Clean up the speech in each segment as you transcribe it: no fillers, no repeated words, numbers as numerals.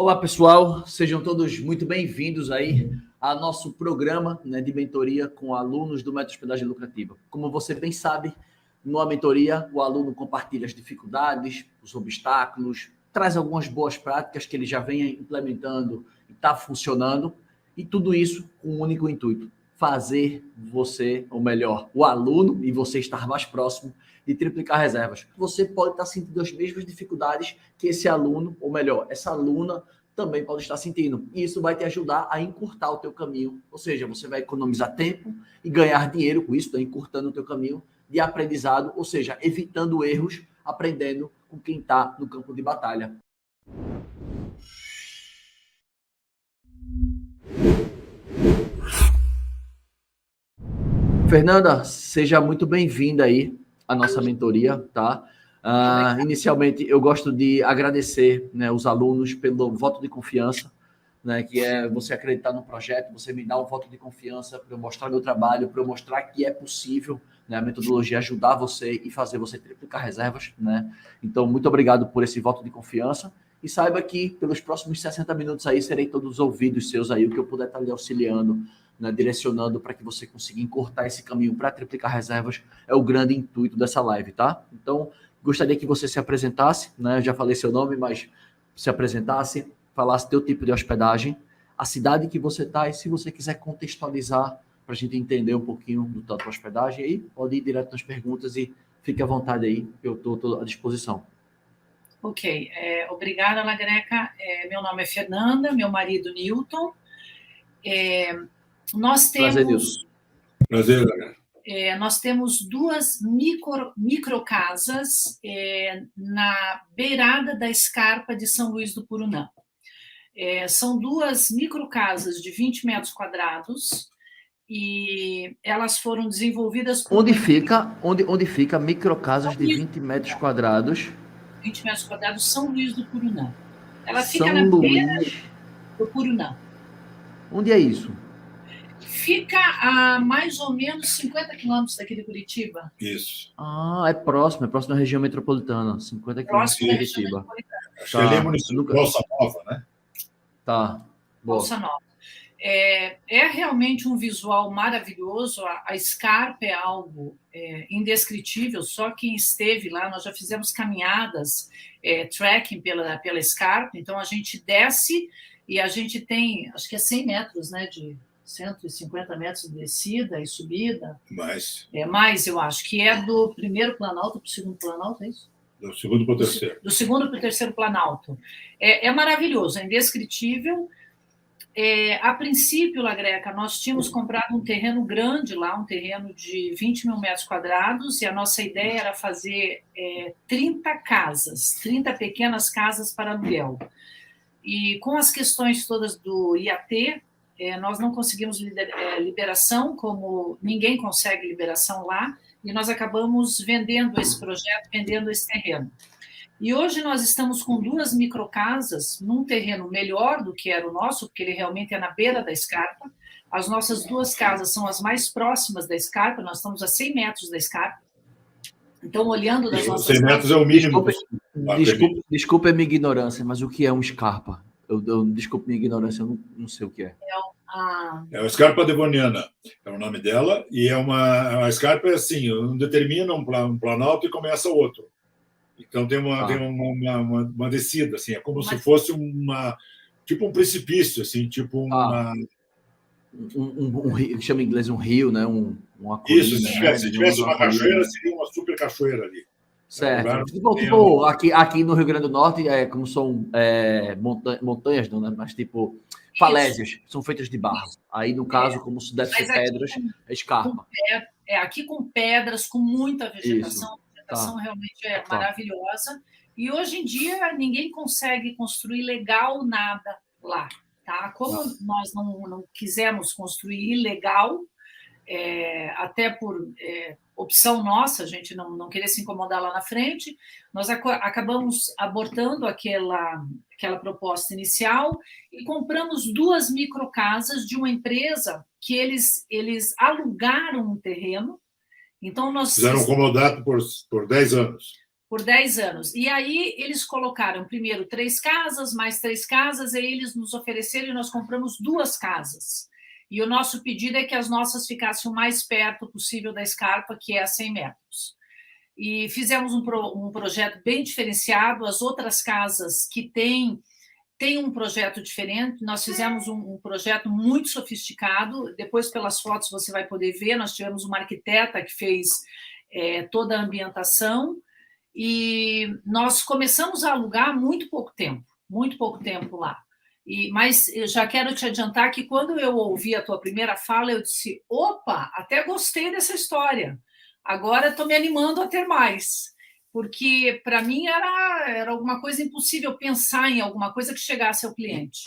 Olá, pessoal, sejam todos muito bem-vindos aí ao nosso programa, né, de mentoria com alunos do Método Hospedagem Lucrativa. Como você bem sabe, numa mentoria, o aluno compartilha as dificuldades, os obstáculos, traz algumas boas práticas que ele já vem implementando e está funcionando, e tudo isso com um único intuito: fazer você, ou melhor, o aluno e você estar mais próximo de triplicar reservas. Você pode estar sentindo as mesmas dificuldades que esse aluno, ou melhor, essa aluna também pode estar sentindo. E isso vai te ajudar a encurtar o teu caminho. Ou seja, você vai economizar tempo e ganhar dinheiro com isso, encurtando o teu caminho de aprendizado, ou seja, evitando erros, aprendendo com quem está no campo de batalha. Fernanda, seja muito bem-vinda aí à nossa mentoria, tá? Inicialmente, eu gosto de agradecer, né, os alunos pelo voto de confiança, né, que é você acreditar no projeto, você me dar um voto de confiança para eu mostrar meu trabalho, para eu mostrar que é possível, né, a metodologia ajudar você e fazer você triplicar reservas, né? Então, muito obrigado por esse voto de confiança e saiba que pelos próximos 60 minutos aí serei todos os ouvidos seus aí, o que eu puder estar lhe auxiliando, né, direcionando para que você consiga encurtar esse caminho para triplicar reservas, é o grande intuito dessa live, tá? Então, gostaria que você se apresentasse, né? Eu já falei seu nome, mas se apresentasse, falasse teu tipo de hospedagem, a cidade que você está e se você quiser contextualizar para a gente entender um pouquinho do tanto hospedagem, aí pode ir direto nas perguntas e fique à vontade aí, eu estou à disposição. Ok, obrigada, Lagreca. Meu nome é Fernanda, meu marido Newton. Nós Prazer, temos... Nilson. Prazer, Lagreca. Nós temos duas microcasas na beirada da Escarpa de São Luís do Purunã. São duas microcasas de 20 metros quadrados e elas foram desenvolvidas por... Onde fica microcasas de 20 metros quadrados? 20 metros quadrados, São Luís do Purunã. Ela São fica na beira Luís do Purunã. Onde é isso? Fica a mais ou menos 50 quilômetros daqui de Curitiba. Isso. É próximo da região metropolitana, 50 quilômetros de Curitiba. Acho que ali é município de Bolsa Nova, né? Tá. Boa. Bolsa Nova. É realmente um visual maravilhoso. A Escarpa é algo indescritível, só quem esteve lá. Nós já fizemos caminhadas, trekking pela Escarpa, então a gente desce e a gente tem, acho que é 100 metros, né, de 150 metros de descida e subida. Mais, eu acho, que é do primeiro Planalto para o segundo Planalto, é isso? Do segundo para o terceiro. Do segundo para o terceiro Planalto. É maravilhoso, é indescritível. A princípio, Lagreca, nós tínhamos comprado um terreno grande lá, um terreno de 20 mil metros quadrados, e a nossa ideia era fazer 30 casas, 30 pequenas casas para aluguel. E com as questões todas do IAT, nós não conseguimos liberação, como ninguém consegue liberação lá, e nós acabamos vendendo esse projeto, vendendo esse terreno. E hoje nós estamos com duas microcasas num terreno melhor do que era o nosso, porque ele realmente é na beira da Escarpa. As nossas duas casas são as mais próximas da Escarpa, nós estamos a 100 metros da Escarpa. Então, olhando das nossas... 100 metros é o mínimo. Desculpe a minha ignorância, mas o que é um Scarpa? Desculpe minha ignorância, eu não sei o que é. É a Escarpa Devoniana, é o nome dela, e a Escarpa é assim, determina um planalto e começa outro. Então tem uma descida, assim, é como se fosse tipo um precipício, assim, tipo uma... Um rio, que chama em inglês um rio, né? Uma colina, isso, se tivesse uma cachoeira, seria uma super cachoeira ali. Certo. Tipo, aqui no Rio Grande do Norte, como são montanhas, não, né? Mas tipo, falésias, são feitas de barro. Aí, no caso, como se deve ser pedras, é escarpa. Aqui com pedras, com muita vegetação. A vegetação realmente é maravilhosa. E hoje em dia, ninguém consegue construir legal nada lá. Tá? Como nós não quisemos construir ilegal, até por opção nossa, a gente não queria se incomodar lá na frente, nós acabamos abortando aquela proposta inicial e compramos duas microcasas de uma empresa que eles alugaram um terreno. Então nós fizeram um comodato por 10 anos. Por 10 anos. E aí eles colocaram primeiro 3 casas, mais 3 casas, e eles nos ofereceram e nós compramos 2 casas. E o nosso pedido é que as nossas ficassem o mais perto possível da Scarpa, que é a 100 metros. E fizemos um projeto bem diferenciado. As outras casas que têm um projeto diferente. Nós fizemos um projeto muito sofisticado. Depois, pelas fotos, você vai poder ver. Nós tivemos uma arquiteta que fez toda a ambientação. E nós começamos a alugar há muito pouco tempo lá. Mas eu já quero te adiantar que quando eu ouvi a tua primeira fala, eu disse, opa, até gostei dessa história. Agora estou me animando a ter mais. Porque, para mim, era alguma coisa impossível pensar em alguma coisa que chegasse ao cliente.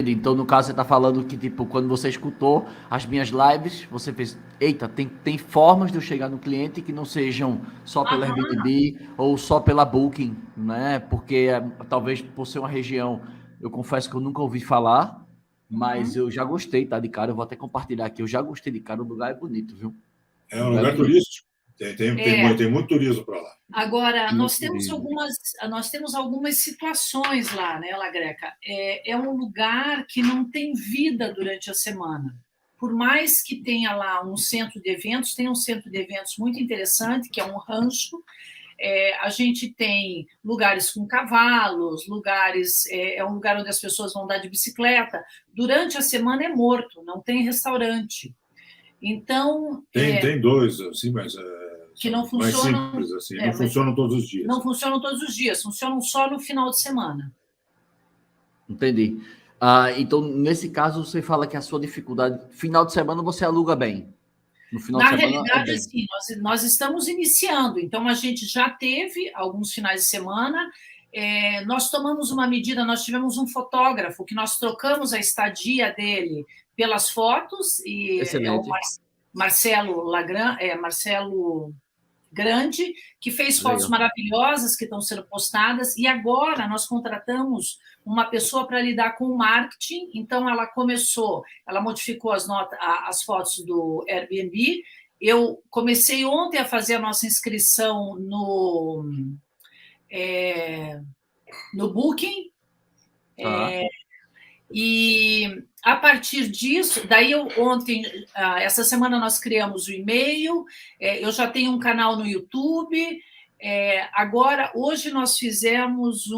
Então, no caso, você está falando que, tipo, quando você escutou as minhas lives, você fez, eita, tem formas de eu chegar no cliente que não sejam só pela Airbnb ou só pela Booking, né? Porque talvez por ser uma região, eu confesso que eu nunca ouvi falar, mas eu já gostei, tá? De cara, eu vou até compartilhar aqui, eu já gostei de cara, o lugar é bonito, viu? É um lugar turístico. Tem muito turismo para lá. Agora, nós temos algumas situações lá, né, La Greca? É um lugar que não tem vida durante a semana. Por mais que tenha lá um centro de eventos, tem um centro de eventos muito interessante, que é um rancho. A gente tem lugares com cavalos, é um lugar onde as pessoas vão andar de bicicleta. Durante a semana é morto, não tem restaurante. Então... Tem 2, assim, mas... que não funcionam, mais simples, assim, não funcionam todos os dias. Não funcionam todos os dias, funcionam só no final de semana. Entendi. Então, nesse caso, você fala que a sua dificuldade, final de semana você aluga bem. No final Na de semana, realidade, assim, nós estamos iniciando, então a gente já teve alguns finais de semana, nós tomamos uma medida, nós tivemos um fotógrafo que nós trocamos a estadia dele pelas fotos, e é o Marcelo Marcelo Grande, que fez fotos maravilhosas que estão sendo postadas, e agora nós contratamos uma pessoa para lidar com o marketing. Então ela modificou as fotos do Airbnb. Eu comecei ontem a fazer a nossa inscrição no Booking. E a partir disso, daí essa semana nós criamos o e-mail, eu já tenho um canal no YouTube. Agora, hoje nós fizemos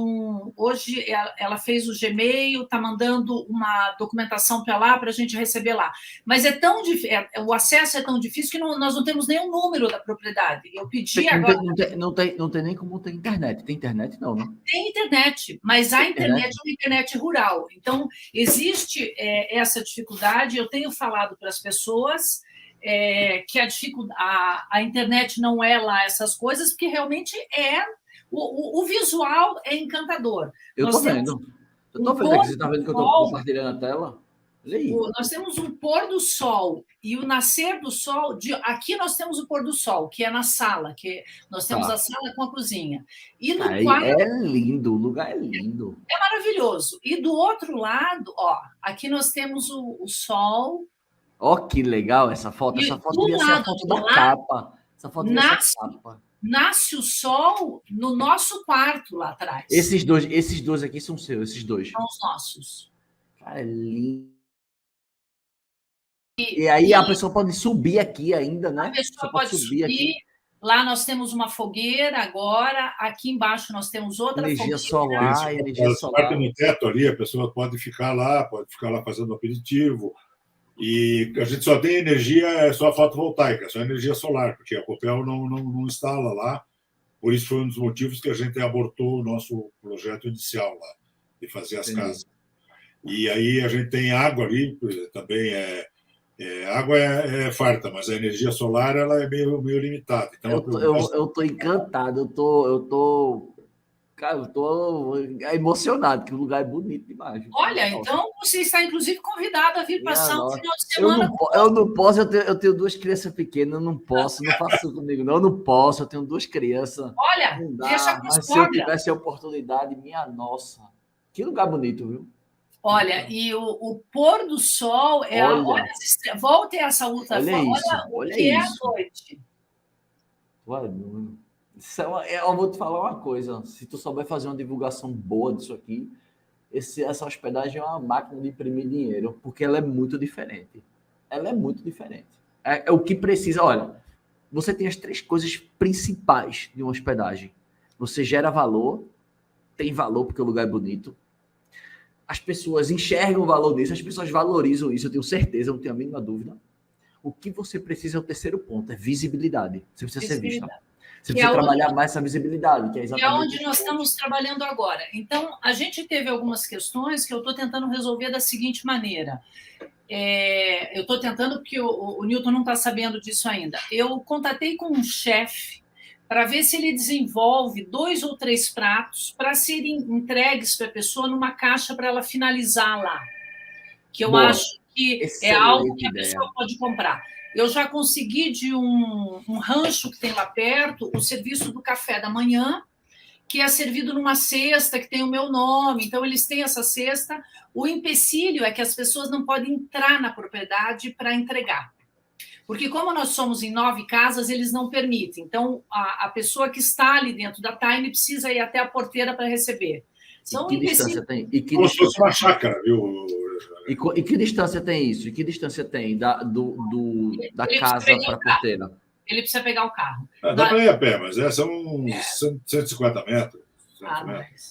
hoje ela fez o Gmail, está mandando uma documentação para lá, para a gente receber lá. Mas o acesso é tão difícil que nós não temos nenhum número da propriedade. Eu pedi agora... Não tem nem como ter internet. Tem internet, não, né? Tem internet, mas a internet é uma internet rural. Então, existe essa dificuldade. Eu tenho falado para as pessoas... que a internet não é lá essas coisas, porque realmente o visual é encantador. Eu estou vendo. Eu estou vendo aqui, você está vendo que eu estou compartilhando a tela? Olha aí. Nós temos um pôr do sol e o nascer do sol. Aqui nós temos o pôr do sol, que é na sala, que nós temos a sala com a cozinha. E no quarto, é lindo, o lugar é lindo. É maravilhoso. E do outro lado, aqui nós temos o sol. Que legal essa foto. Essa foto devia ser a foto da capa. Essa foto devia ser a capa. Nasce o sol no nosso quarto lá atrás. Esses dois aqui são seus, esses dois. São os nossos. Cara, é lindo. E aí a pessoa pode subir aqui ainda, né? A pessoa pode subir aqui. Lá nós temos uma fogueira agora, aqui embaixo nós temos outra energia fogueira. Energia solar. No teto ali, a pessoa pode ficar lá fazendo aperitivo. E a gente só tem energia, só fotovoltaica, só energia solar, porque a Copel não instala lá. Por isso foi um dos motivos que a gente abortou o nosso projeto inicial lá, de fazer as casas. E aí a gente tem água ali, também água é farta, mas a energia solar ela é meio limitada. Então, eu tô encantado, eu tô emocionado, que o lugar é bonito demais. Olha, então você está, inclusive, convidado a vir passar um final de semana. Eu não posso, eu tenho 2 crianças pequenas, eu não posso, não faça isso comigo, não. Eu não posso, eu tenho 2 crianças. Olha, deixa com mas se eu tivesse a oportunidade, minha nossa, que lugar bonito, viu? Olha, e o pôr do sol olha, volte essa outra foto, olha o que é a noite. Eu vou te falar uma coisa. Se tu souber fazer uma divulgação boa disso aqui, essa hospedagem é uma máquina de imprimir dinheiro, porque ela é muito diferente. Ela é muito diferente. É o que precisa. Olha, você tem as 3 coisas principais de uma hospedagem. Você gera valor, tem valor porque o lugar é bonito. As pessoas enxergam o valor disso, as pessoas valorizam isso, eu tenho certeza, eu não tenho a mínima dúvida. O que você precisa é o terceiro ponto, é visibilidade. Você precisa ser vista. Você precisa trabalhar mais essa visibilidade, que é exatamente onde nós estamos trabalhando agora. Então, a gente teve algumas questões que eu estou tentando resolver da seguinte maneira. Eu estou tentando, porque o Newton não está sabendo disso ainda. Eu contatei com um chefe para ver se ele desenvolve 2 ou 3 pratos para serem entregues para a pessoa numa caixa para ela finalizar lá. Que eu acho que é algo que a pessoa pode comprar. Eu já consegui de um rancho que tem lá perto o serviço do café da manhã, que é servido numa cesta que tem o meu nome. Então, eles têm essa cesta. O empecilho é que as pessoas não podem entrar na propriedade para entregar. Porque como nós somos em 9 casas, eles não permitem. Então, a pessoa que está ali dentro da Time precisa ir até a porteira para receber. E que distância tem? Como se fosse uma chácara, viu? E que distância tem isso? E que distância tem da casa para a porteira? Ele precisa pegar o carro. Dá para ir a pé, mas são uns 150 metros.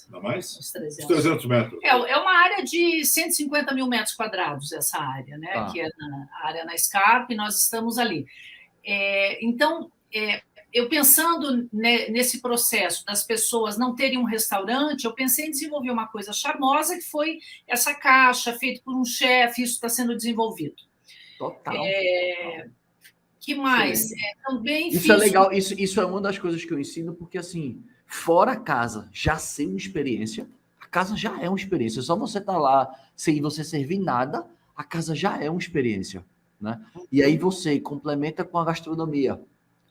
Não mais? Uns 300. 300 metros. É uma área de 150 mil metros quadrados, essa área, né? Que é a área na Scarpe, nós estamos ali. Então, eu pensando nesse processo das pessoas não terem um restaurante, eu pensei em desenvolver uma coisa charmosa, que foi essa caixa feita por um chefe, isso está sendo desenvolvido. Total. Que mais? Também isso é legal, isso é uma das coisas que eu ensino, porque assim, fora a casa já ser uma experiência, a casa já é uma experiência, só você tá lá sem você servir nada, a casa já é uma experiência, né? E aí você complementa com a gastronomia.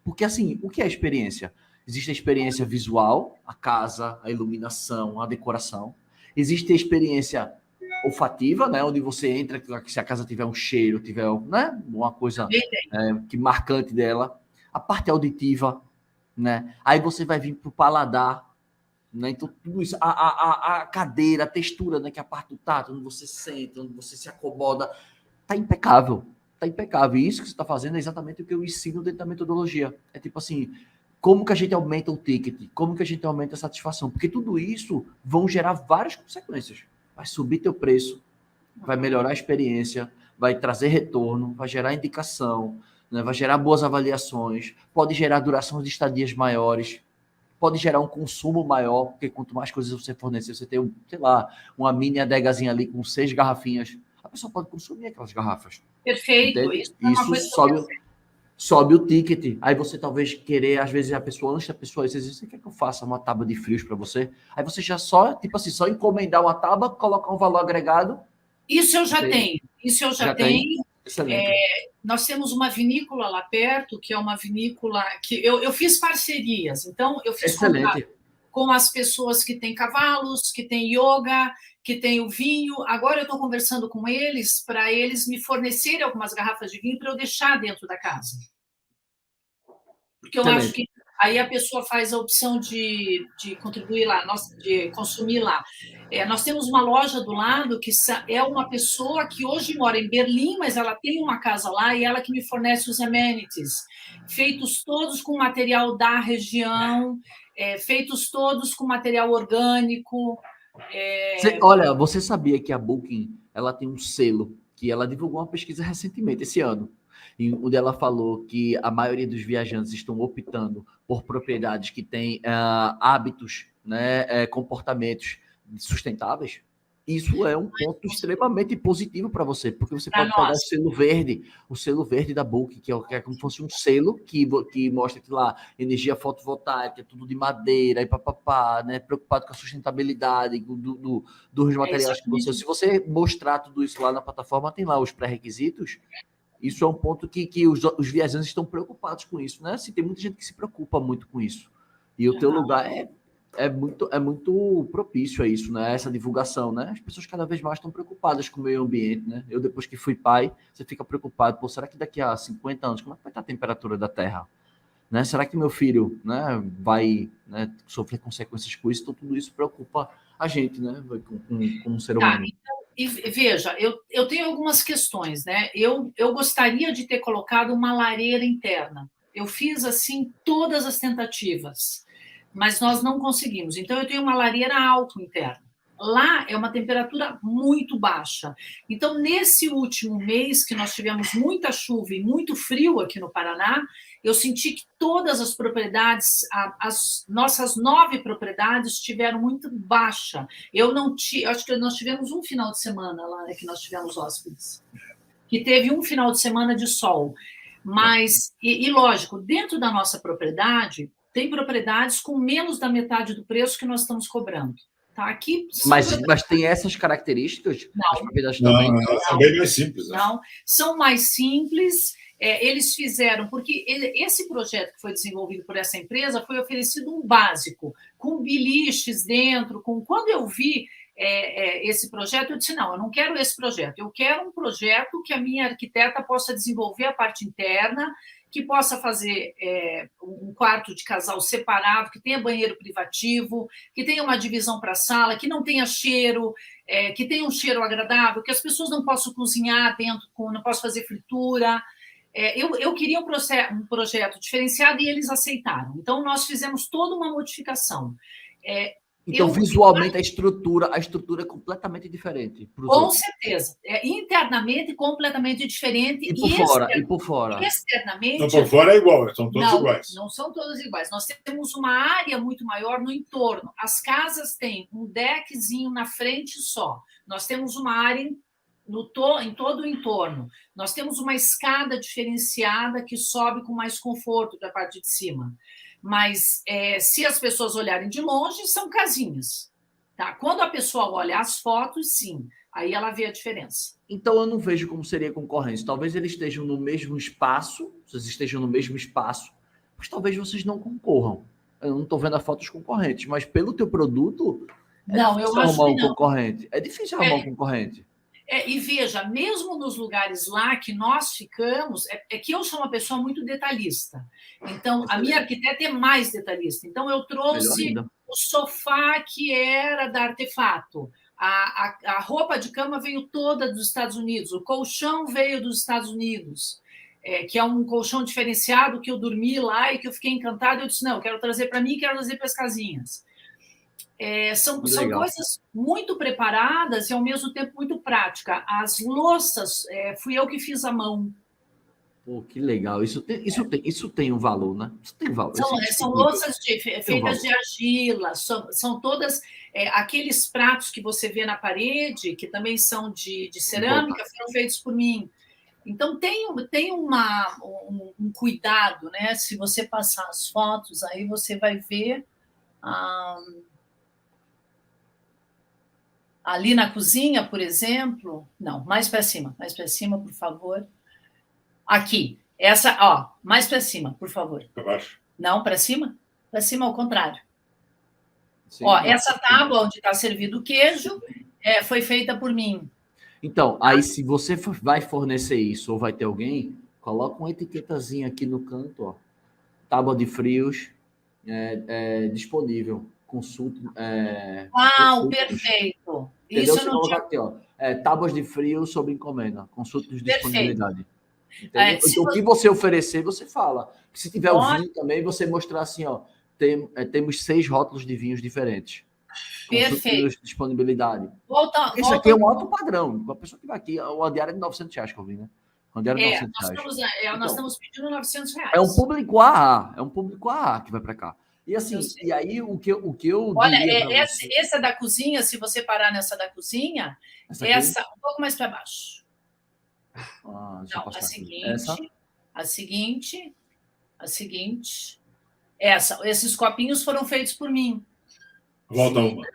Porque, assim, o que é experiência? Existe a experiência visual, a casa, a iluminação, a decoração. Existe a experiência olfativa, né? Onde você entra, se a casa tiver um cheiro, tiver, né? Uma coisa que marcante dela. A parte auditiva, né? Aí você vai vir para o paladar, né? Então, tudo isso. A cadeira, a textura, né? Que é a parte do tato, onde você senta, onde você se acomoda. Tá impecável. Tá impecável. E isso que você está fazendo é exatamente o que eu ensino dentro da metodologia. É tipo assim, como que a gente aumenta o ticket? Como que a gente aumenta a satisfação? Porque tudo isso vão gerar várias consequências. Vai subir teu preço, vai melhorar a experiência, vai trazer retorno, vai gerar indicação, né? Vai gerar boas avaliações, pode gerar duração de estadias maiores, pode gerar um consumo maior, porque quanto mais coisas você fornecer, você tem, sei lá, uma mini adegazinha ali com 6 garrafinhas, a pessoa pode consumir aquelas garrafas. Perfeito. Isso sobe o ticket. Aí você talvez querer, às vezes, a pessoa, antes da pessoa, você quer que eu faça uma tábua de frios para você? Aí você já só encomendar uma tábua, colocar um valor agregado. Isso eu já tenho. Isso eu já tenho. Excelente. Nós temos uma vinícola lá perto, que é uma vinícola que eu fiz parcerias. Então, eu fiz contato com as pessoas que têm cavalos, que têm yoga, que tem o vinho. Agora eu estou conversando com eles para eles me fornecerem algumas garrafas de vinho para eu deixar dentro da casa. Porque eu acho que aí a pessoa faz a opção de contribuir lá, de consumir lá. Nós temos uma loja do lado que é uma pessoa que hoje mora em Berlim, mas ela tem uma casa lá e ela que me fornece os amenities, feitos todos com material da região, feitos todos com material orgânico. Olha, você sabia que a Booking ela tem um selo que ela divulgou uma pesquisa recentemente, esse ano, onde ela falou que a maioria dos viajantes estão optando por propriedades que têm hábitos, né, comportamentos sustentáveis. Isso é um ponto extremamente positivo para você, porque você pode pegar o selo verde da Booking, que é como se fosse um selo que mostra que lá energia fotovoltaica, tudo de madeira e papapá, né? Preocupado com a sustentabilidade dos materiais que você. Se você mostrar tudo isso lá na plataforma, tem lá os pré-requisitos. Isso é um ponto que os viajantes estão preocupados com isso, né? Assim, tem muita gente que se preocupa muito com isso. E o teu lugar é muito propício a isso, né? Essa divulgação, né? As pessoas cada vez mais estão preocupadas com o meio ambiente, né? Eu, depois que fui pai, você fica preocupado, será que daqui a 50 anos, como é que vai estar a temperatura da Terra? né? Será que meu filho, né, vai, né, sofrer consequências com isso? Então, tudo isso preocupa a gente, né, como ser humano. Então, e veja, eu tenho algumas questões, né? Eu gostaria de ter colocado uma lareira interna. Eu fiz, assim, todas as tentativas, mas nós não conseguimos. Então, eu tenho uma lareira a álcool interna. Lá é uma temperatura muito baixa. Então, nesse último mês, que nós tivemos muita chuva e muito frio aqui no Paraná, eu senti que todas as propriedades, as nossas 9 propriedades, tiveram muito baixa. Acho que nós tivemos um final de semana lá, né, que nós tivemos hóspedes, que teve um final de semana de sol. Mas, e lógico, dentro da nossa propriedade, tem propriedades com menos da metade do preço que nós estamos cobrando. Tá? Aqui mas tem essas características? Não. As propriedades Não, também? são bem mais simples. Né? Não, são mais simples. Eles fizeram, porque esse projeto que foi desenvolvido por essa empresa foi oferecido um básico, com biliches dentro. Quando eu vi esse projeto, eu disse, não, eu não quero esse projeto, eu quero um projeto que a minha arquiteta possa desenvolver a parte interna, que possa fazer um quarto de casal separado, que tenha banheiro privativo, que tenha uma divisão para a sala, que não tenha cheiro, que tenha um cheiro agradável, que as pessoas não possam cozinhar dentro, não possam fazer fritura. Eu queria um projeto diferenciado e eles aceitaram. Então, nós fizemos toda uma modificação. Então, visualmente, a estrutura é completamente diferente. Com certeza. Internamente, completamente diferente. E por fora? Externamente... Não, por fora é igual, são todos iguais. Não são todos iguais. Nós temos uma área muito maior no entorno. As casas têm um deckzinho na frente só. Nós temos uma área em todo o entorno. Nós temos uma escada diferenciada que sobe com mais conforto da parte de cima. Mas, se as pessoas olharem de longe, são casinhas. Tá? Quando a pessoa olha as fotos, sim, aí ela vê a diferença. Então, eu não vejo como seria concorrência. Talvez eles estejam no mesmo espaço, vocês estejam no mesmo espaço, mas talvez vocês não concorram. Eu não estou vendo a foto dos concorrentes, mas pelo teu produto, difícil arrumar um concorrente. É difícil arrumar um concorrente. E veja, mesmo nos lugares lá que nós ficamos, que eu sou uma pessoa muito detalhista. Então, a minha arquiteta é mais detalhista. Então, eu trouxe o sofá que era da Artefato. A roupa de cama veio toda dos Estados Unidos. O colchão veio dos Estados Unidos, que é um colchão diferenciado que eu dormi lá e que eu fiquei encantada. Eu disse, não, eu quero trazer para mim e quero trazer para as casinhas. São coisas muito preparadas e, ao mesmo tempo, muito práticas. As louças, fui eu que fiz à mão. Pô, que legal. Isso tem um valor, né? Isso tem valor. São louças feitas de argila, são todas... aqueles pratos que você vê na parede, que também são de cerâmica, foram feitos por mim. Então, tem um cuidado, né? Se você passar as fotos, aí você vai ver... Ali na cozinha, por exemplo... Não, mais para cima, por favor. Aqui, essa, ó, mais para cima, por favor. Para baixo. Não, para cima? Para cima, ao contrário. Sim, essa tábua onde está servido o queijo foi feita por mim. Então, aí se você vai fornecer isso ou vai ter alguém, coloca uma etiquetazinha aqui no canto, ó. Tábua de frios disponível. Consulte. Perfeito. Entendeu? Isso não tinha... aqui, ó. Tábuas de frio sob encomenda. Consulte de disponibilidade. Então, o que você oferecer, você fala. Se tiver o vinho também, você mostrar assim, ó. Temos 6 rótulos de vinhos diferentes. Perfeito. De disponibilidade. Isso aqui é um alto padrão. A pessoa que vai aqui, uma diária de R$900 que eu vi, né? Uma diária de R$900. Nós estamos pedindo R$900. É um público AA. É um público AA que vai para cá. E assim, e aí o que eu olha, essa da cozinha, se você parar nessa da cozinha, essa um pouco mais para baixo. Não, a seguinte. Esses copinhos foram feitos por mim. Volta uma.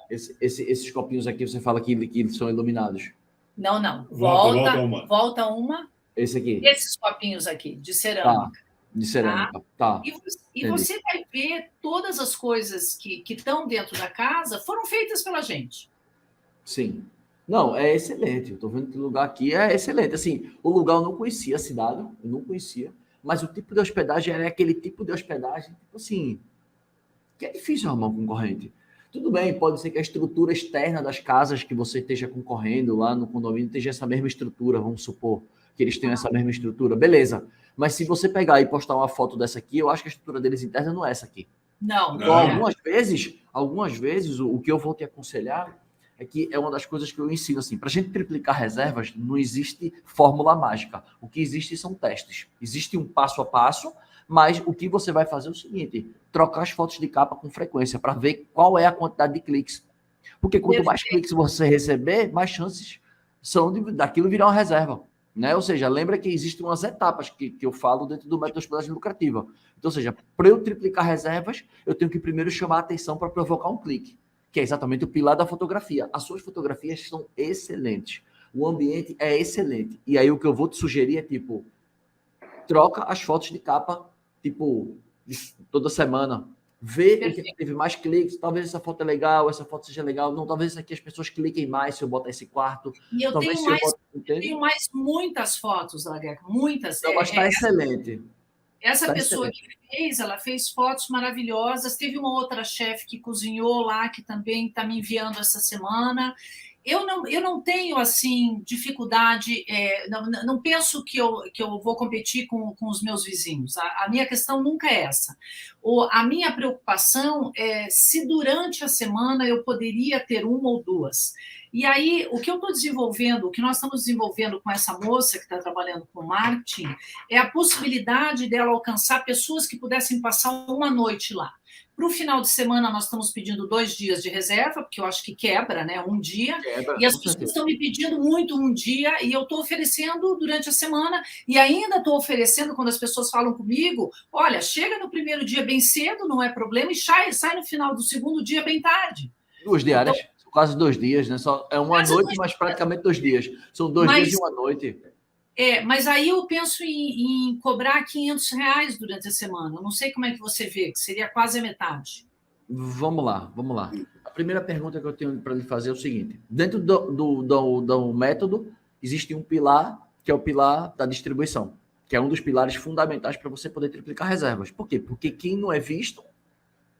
Esses copinhos aqui, você fala que são iluminados. Não. Volta uma. Esse aqui. Esses copinhos aqui, de cerâmica. De cerâmica, tá. E você vai ver todas as coisas que estão dentro da casa foram feitas pela gente. Sim. Não, é excelente. Eu estou vendo que o lugar aqui é excelente. Assim, o lugar eu não conhecia, a cidade, eu não conhecia. Mas o tipo de hospedagem é aquele tipo de hospedagem, tipo assim, que é difícil arrumar um concorrente. Tudo bem, pode ser que a estrutura externa das casas que você esteja concorrendo lá no condomínio esteja essa mesma estrutura, vamos supor que eles tenham essa mesma estrutura, beleza. Mas se você pegar e postar uma foto dessa aqui, eu acho que a estrutura deles interna não é essa aqui. Não. Então, algumas vezes, o que eu vou te aconselhar é que é uma das coisas que eu ensino, assim, para a gente triplicar reservas, não existe fórmula mágica. O que existe são testes. Existe um passo a passo, mas o que você vai fazer é o seguinte, trocar as fotos de capa com frequência para ver qual é a quantidade de cliques. Porque quanto mais cliques você receber, mais chances são daquilo virar uma reserva. Né? Ou seja, lembra que existem umas etapas que eu falo dentro do método de hospedagem lucrativa. Então, ou seja, para eu triplicar reservas, eu tenho que primeiro chamar a atenção para provocar um clique, que é exatamente o pilar da fotografia. As suas fotografias são excelentes. O ambiente é excelente. E aí o que eu vou te sugerir é, tipo, troca as fotos de capa, tipo, toda semana. Vê o que teve mais cliques. Talvez essa foto é legal, essa foto seja legal. Não, talvez essa aqui as pessoas cliquem mais se eu botar esse quarto. E eu talvez tenho mais muitas fotos, Lagueca, muitas. Não, mas está excelente. Essa pessoa que fez, ela fez fotos maravilhosas. Teve uma outra chefe que cozinhou lá, que também está me enviando essa semana. Eu não tenho, assim, dificuldade, não penso que eu vou competir com os meus vizinhos. A minha questão nunca é essa. A minha preocupação é se durante a semana eu poderia ter uma ou duas. E aí, o que eu estou desenvolvendo, o que nós estamos desenvolvendo com essa moça que está trabalhando com marketing, é a possibilidade dela alcançar pessoas que pudessem passar uma noite lá. Para o final de semana, nós estamos pedindo 2 dias de reserva, porque eu acho que quebra, né? Um dia. E as pessoas estão me pedindo muito um dia, e eu estou oferecendo durante a semana, e ainda estou oferecendo quando as pessoas falam comigo, olha, chega no primeiro dia bem cedo, não é problema, e sai no final do segundo dia bem tarde. 2 diárias, então, quase 2 dias, né? Só é uma noite, mas praticamente 2 dias. São 2 dias e uma noite. Mas aí eu penso em cobrar R$500 durante a semana. Eu não sei como é que você vê, que seria quase a metade. Vamos lá. A primeira pergunta que eu tenho para lhe fazer é o seguinte. Dentro do método, existe um pilar, que é o pilar da distribuição, que é um dos pilares fundamentais para você poder triplicar reservas. Por quê? Porque quem não é visto,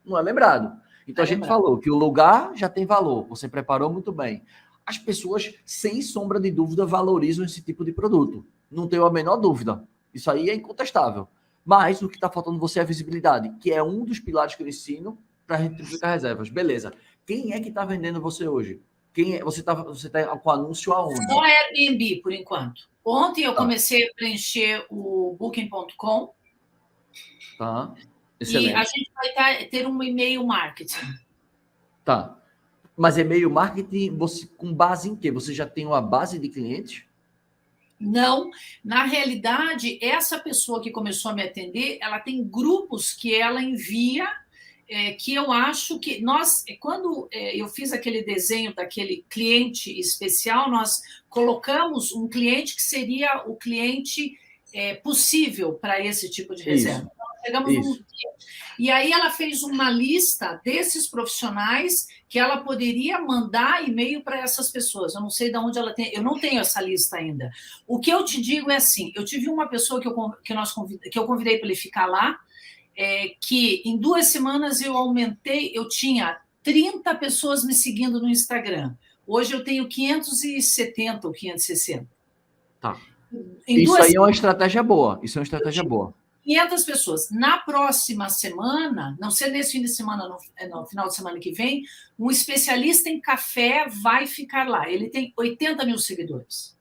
não é lembrado. Então, a gente falou que o lugar já tem valor, você preparou muito bem. As pessoas, sem sombra de dúvida, valorizam esse tipo de produto. Não tenho a menor dúvida. Isso aí é incontestável. Mas o que está faltando você é a visibilidade, que é um dos pilares que eu ensino para a gente triplicar reservas. Beleza. Quem é que está vendendo você hoje? Você está com anúncio aonde? Só Airbnb, por enquanto. Ontem eu comecei a preencher o Booking.com. Tá. Excelente. E a gente vai ter um e-mail marketing. Tá. Mas e-mail marketing, você, com base em quê? Você já tem uma base de clientes? Não. Na realidade, essa pessoa que começou a me atender, ela tem grupos que ela envia, que eu acho que quando eu fiz aquele desenho daquele cliente especial, nós colocamos um cliente que seria o cliente possível para esse tipo de reserva. Chegamos e aí ela fez uma lista desses profissionais que ela poderia mandar e-mail para essas pessoas. Eu não sei de onde ela tem, eu não tenho essa lista ainda. O que eu te digo é assim, eu tive uma pessoa que eu convidei para ele ficar lá, que em 2 semanas eu tinha 30 pessoas me seguindo no Instagram. Hoje eu tenho 570 ou 560. Tá. Isso aí é uma estratégia boa. Isso é uma estratégia boa. 500 pessoas. Na próxima semana, não sei nesse fim de semana, no final de semana que vem, um especialista em café vai ficar lá. Ele tem 80 mil seguidores.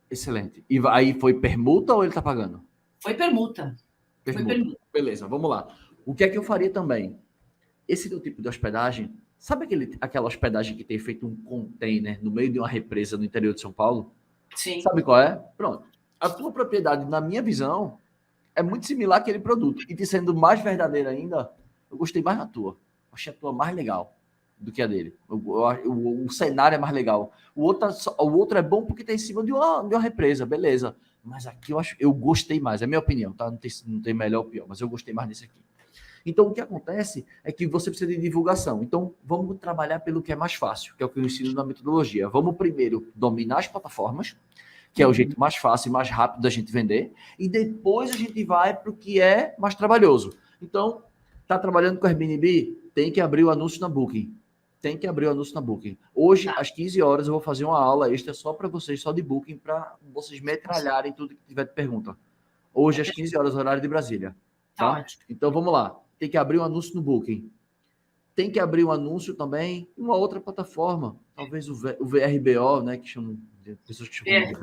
Excelente. E aí foi permuta ou ele está pagando? Foi permuta. Beleza, vamos lá. O que é que eu faria também? Esse do tipo de hospedagem, sabe aquela hospedagem que tem feito um container no meio de uma represa no interior de São Paulo? Sim. Sabe qual é? Pronto. A tua propriedade, na minha visão, é muito similar àquele produto. E te sendo mais verdadeira ainda, eu gostei mais da tua. Achei a tua mais legal do que a dele. O cenário é mais legal. O outro é bom porque está em cima de uma represa, beleza. Mas aqui eu gostei mais, é a minha opinião, tá? Não tem melhor ou pior, mas eu gostei mais desse aqui. Então, o que acontece é que você precisa de divulgação. Então, vamos trabalhar pelo que é mais fácil, que é o que eu ensino na metodologia. Vamos primeiro dominar as plataformas, que é o jeito mais fácil e mais rápido da gente vender, e depois a gente vai para o que é mais trabalhoso. Então, tá trabalhando com Airbnb? Tem que abrir o anúncio na Booking. Tem que abrir o anúncio na Booking. Hoje, às 15 horas, eu vou fazer uma aula extra só para vocês, só de Booking, para vocês metralharem tudo que tiver de pergunta. Hoje, às 15 horas, horário de Brasília. Tá? Então, vamos lá. Tem que abrir um anúncio no Booking. Tem que abrir um anúncio também em uma outra plataforma. Talvez o VRBO, né? Que chamam, pessoas que chamam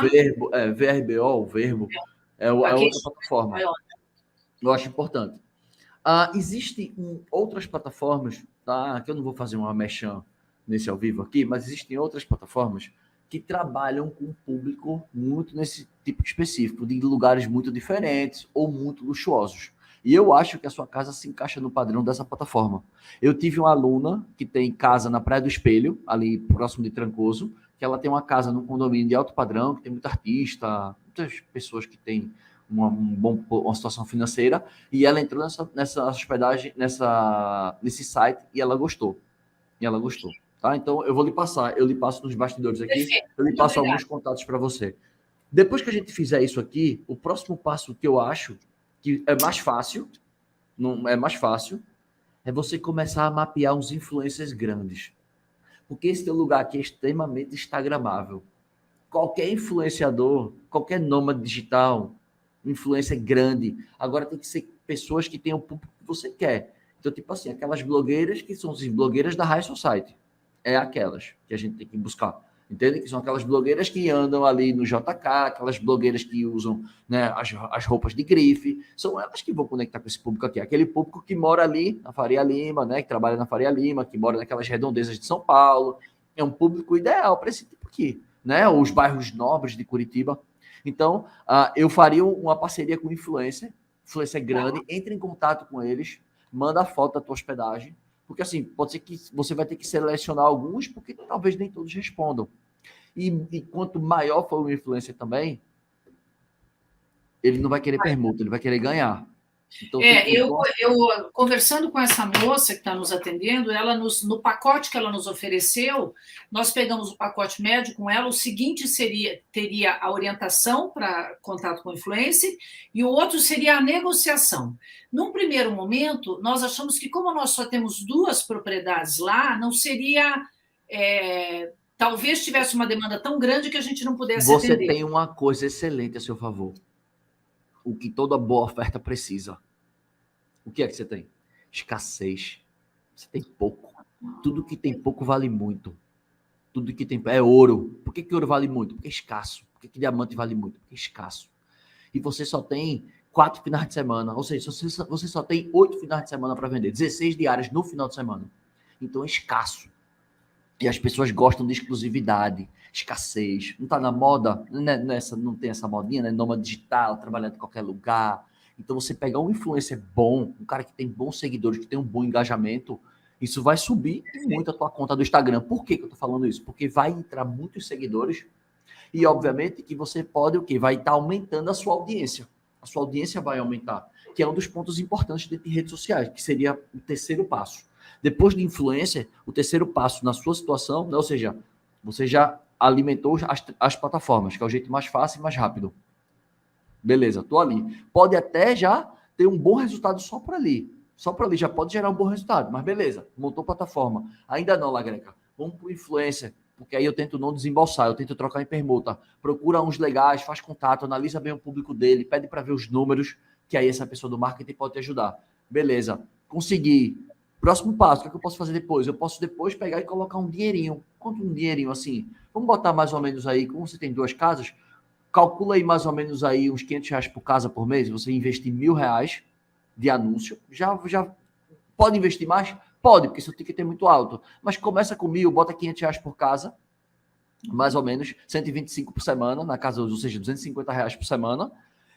de Verbo. VRBO, o Verbo. É outra plataforma. Eu acho importante. Existem outras plataformas, tá? Que eu não vou fazer uma merchan nesse ao vivo aqui, mas existem outras plataformas que trabalham com um público muito nesse tipo específico, de lugares muito diferentes ou muito luxuosos. E eu acho que a sua casa se encaixa no padrão dessa plataforma. Eu tive uma aluna que tem casa na Praia do Espelho, ali próximo de Trancoso, que ela tem uma casa num condomínio de alto padrão, que tem muito artista, muitas pessoas que têm uma situação financeira, e ela entrou nessa hospedagem, nesse site, e ela gostou. Tá? Então, eu lhe passo nos bastidores aqui, eu lhe passo alguns contatos para você. Depois que a gente fizer isso aqui, o próximo passo que eu acho que é mais fácil, é você começar a mapear uns influencers grandes. Porque esse teu lugar aqui é extremamente instagramável. Qualquer influenciador, qualquer nômade digital, influência grande. Agora tem que ser pessoas que tenham o público que você quer. Então, tipo assim, aquelas blogueiras que são as blogueiras da High Society. É aquelas que a gente tem que buscar. Entende? Que são aquelas blogueiras que andam ali no JK, aquelas blogueiras que usam, né, as roupas de grife. São elas que vão conectar com esse público aqui. Aquele público que mora ali na Faria Lima, né, que trabalha na Faria Lima, que mora naquelas redondezas de São Paulo. É um público ideal para esse tipo aqui. Né? Os bairros nobres de Curitiba. Então, eu faria uma parceria com influencer grande, entre em contato com eles, manda a foto da tua hospedagem, porque assim, pode ser que você vai ter que selecionar alguns, porque talvez nem todos respondam. E quanto maior for o influencer também, ele não vai querer permuta, ele vai querer ganhar. Então, eu conversando com essa moça que está nos atendendo, ela no pacote que ela nos ofereceu, nós pegamos o pacote médio com ela, o seguinte teria a orientação para contato com o influencer, e o outro seria a negociação. Num primeiro momento, nós achamos que como nós só temos 2 propriedades lá, não seria... talvez tivesse uma demanda tão grande que a gente não pudesse atender. Você tem uma coisa excelente a seu favor. O que toda boa oferta precisa. O que é que você tem? Escassez. Você tem pouco. Tudo que tem pouco vale muito. Tudo que tem é ouro. Por que ouro vale muito? Porque é escasso. Por que diamante vale muito? Porque é escasso. E você só tem 4 finais de semana. Ou seja, você só tem 8 finais de semana para vender. 16 diárias no final de semana. Então é escasso. E as pessoas gostam de exclusividade, escassez. Não está na moda, não tem essa modinha, né? Nômade digital, trabalhando em qualquer lugar. Então, você pegar um influencer bom, um cara que tem bons seguidores, que tem um bom engajamento, isso vai subir muito a tua conta do Instagram. Por que eu estou falando isso? Porque vai entrar muitos seguidores e, obviamente, que você pode vai estar aumentando a sua audiência. A sua audiência vai aumentar, que é um dos pontos importantes de redes sociais, que seria o terceiro passo. Depois de influencer, o terceiro passo na sua situação, né? Ou seja, você já alimentou as plataformas, que é o jeito mais fácil e mais rápido. Beleza, tô ali. Pode até já ter um bom resultado só por ali. Só por ali já pode gerar um bom resultado, mas beleza, montou plataforma. Ainda não, Lagreca. Vamos pro influencer, porque aí eu tento não desembolsar, eu tento trocar em permuta. Procura uns legais, faz contato, analisa bem o público dele, pede para ver os números, que aí essa pessoa do marketing pode te ajudar. Beleza, consegui. Próximo passo, o que eu posso fazer depois? Eu posso depois pegar e colocar um dinheirinho. Quanto um dinheirinho assim? Vamos botar mais ou menos aí, como você tem 2 casas, calcula aí mais ou menos aí uns R$500 por casa por mês, você investir R$1.000 de anúncio, já pode investir mais? Pode, porque seu ticket é muito alto, mas começa com 1.000, bota R$500 por casa, mais ou menos, 125 por semana, na casa, ou seja, R$250 por semana,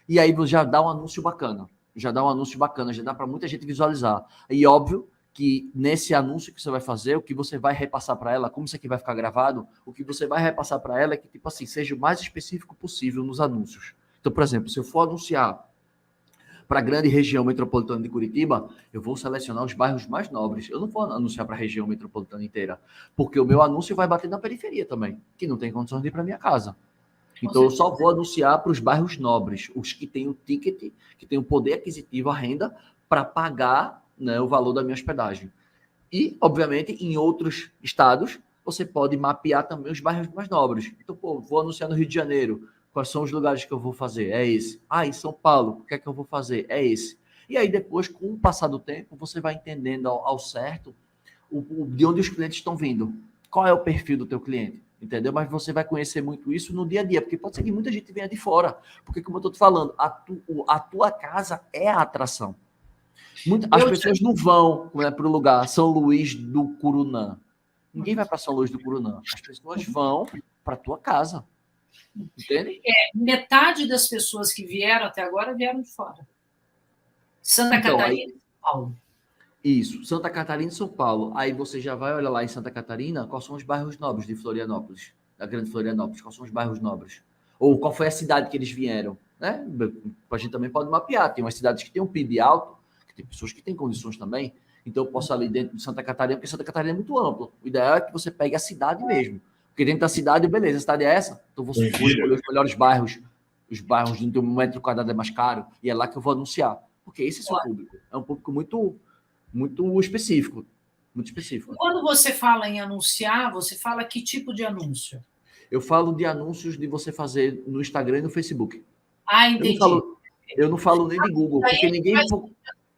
e aí já dá um anúncio bacana, já dá para muita gente visualizar. E óbvio que nesse anúncio que você vai fazer, o que você vai repassar para ela, como isso aqui vai ficar gravado, o que você vai repassar para ela é que, tipo assim, seja o mais específico possível nos anúncios. Então, por exemplo, se eu for anunciar para a grande região metropolitana de Curitiba, eu vou selecionar os bairros mais nobres. Eu não vou anunciar para a região metropolitana inteira, porque o meu anúncio vai bater na periferia também, que não tem condições de ir para minha casa. Então, eu só vou anunciar para os bairros nobres, os que têm o ticket, que têm o poder aquisitivo, a renda, para pagar, né, o valor da minha hospedagem. E, obviamente, em outros estados, você pode mapear também os bairros mais nobres. Então, pô, vou anunciar no Rio de Janeiro. Quais são os lugares que eu vou fazer? É esse. Ah, em São Paulo, o que é que eu vou fazer? É esse. E aí, depois, com o passar do tempo, você vai entendendo ao certo de onde os clientes estão vindo. Qual é o perfil do teu cliente? Entendeu? Mas você vai conhecer muito isso no dia a dia, porque pode ser que muita gente venha de fora. Porque, como eu estou te falando, a tua casa é a atração. As pessoas não vão, né, para o lugar São Luís do Curunã. Ninguém vai para São Luís do Curunã. As pessoas vão para a tua casa. Entende? Metade das pessoas que vieram até agora vieram de fora. Santa Catarina e São Paulo. Isso, Santa Catarina e São Paulo. Aí você já vai olhar lá em Santa Catarina quais são os bairros nobres de Florianópolis, da Grande Florianópolis, quais são os bairros nobres. Ou qual foi a cidade que eles vieram. Né? A gente também pode mapear. Tem umas cidades que têm um PIB alto, que tem pessoas que têm condições também. Então eu posso ir ali dentro de Santa Catarina, porque Santa Catarina é muito amplo. O ideal é que você pegue a cidade mesmo. Porque dentro da cidade, beleza, a cidade é essa, então vou escolher os melhores bairros, os bairros onde o metro quadrado é mais caro, e é lá que eu vou anunciar. Porque esse é o seu público. É um público muito específico. Muito específico. Quando você fala em anunciar, você fala que tipo de anúncio? Eu falo de anúncios de você fazer no Instagram e no Facebook. Ah, entendi. Eu não falo nem de Google, porque ninguém...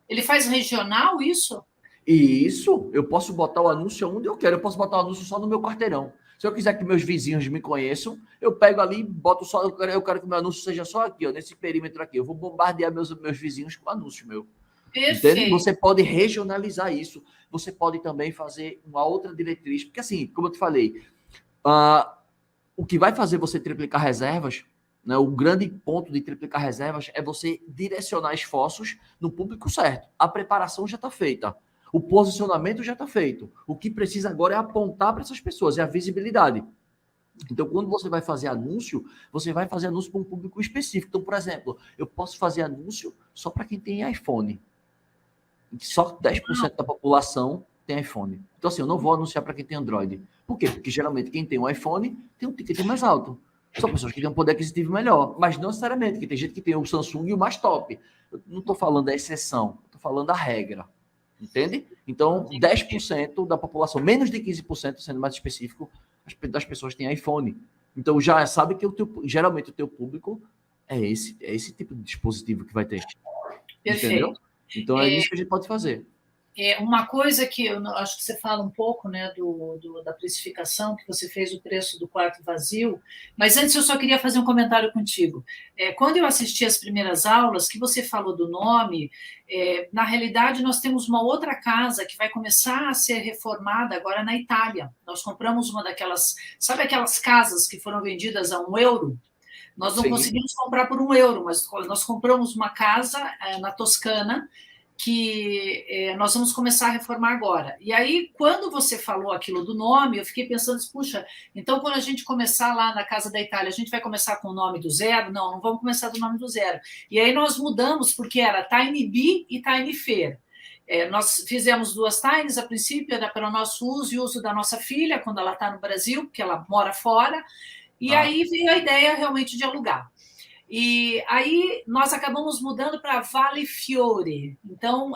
Ele faz regional, isso? Isso, eu posso botar o anúncio onde eu quero. Eu posso botar o anúncio só no meu quarteirão. Se eu quiser que meus vizinhos me conheçam, eu pego ali, boto só... Eu quero que meu anúncio seja só aqui, ó, nesse perímetro aqui. Eu vou bombardear meus vizinhos com anúncio meu. Perfeito. Entende? Você pode regionalizar isso. Você pode também fazer uma outra diretriz. Porque assim, como eu te falei, o que vai fazer você triplicar reservas, né, o grande ponto de triplicar reservas é você direcionar esforços no público certo. A preparação já está feita. O posicionamento já está feito. O que precisa agora é apontar para essas pessoas, é a visibilidade. Então, quando você vai fazer anúncio, você vai fazer anúncio para um público específico. Então, por exemplo, eu posso fazer anúncio só para quem tem iPhone. Só 10% da população tem iPhone. Então, assim, eu não vou anunciar para quem tem Android. Por quê? Porque geralmente quem tem um iPhone tem um ticket mais alto. São pessoas que têm um poder aquisitivo melhor, mas não necessariamente, porque tem gente que tem o Samsung e o mais top. Eu não estou falando da exceção, estou falando da regra. Entende? Então, 10% da população, menos de 15%, sendo mais específico, das pessoas têm iPhone. Então, já sabe que geralmente o teu público é esse tipo de dispositivo que vai ter. Perfeito. Entendeu? Então, é isso que a gente pode fazer. Uma coisa que eu acho que você fala um pouco, né, da precificação, que você fez o preço do quarto vazio, mas antes eu só queria fazer um comentário contigo. Quando eu assisti as primeiras aulas, que você falou do nome, na realidade nós temos uma outra casa que vai começar a ser reformada agora na Itália. Nós compramos uma daquelas, sabe aquelas casas que foram vendidas a €1? Nós não conseguimos comprar por €1, mas nós compramos uma casa na Toscana, que nós vamos começar a reformar agora. E aí, quando você falou aquilo do nome, eu fiquei pensando, puxa, então quando a gente começar lá na Casa da Itália, a gente vai começar com o nome do zero? Não vamos começar do nome do zero. E aí nós mudamos, porque era Tiny Bee e Tiny Fair. Nós fizemos 2 Tines, a princípio era para o nosso uso e uso da nossa filha, quando ela está no Brasil, porque ela mora fora, e aí veio a ideia realmente de alugar. E aí nós acabamos mudando para Vale Fiore. Então,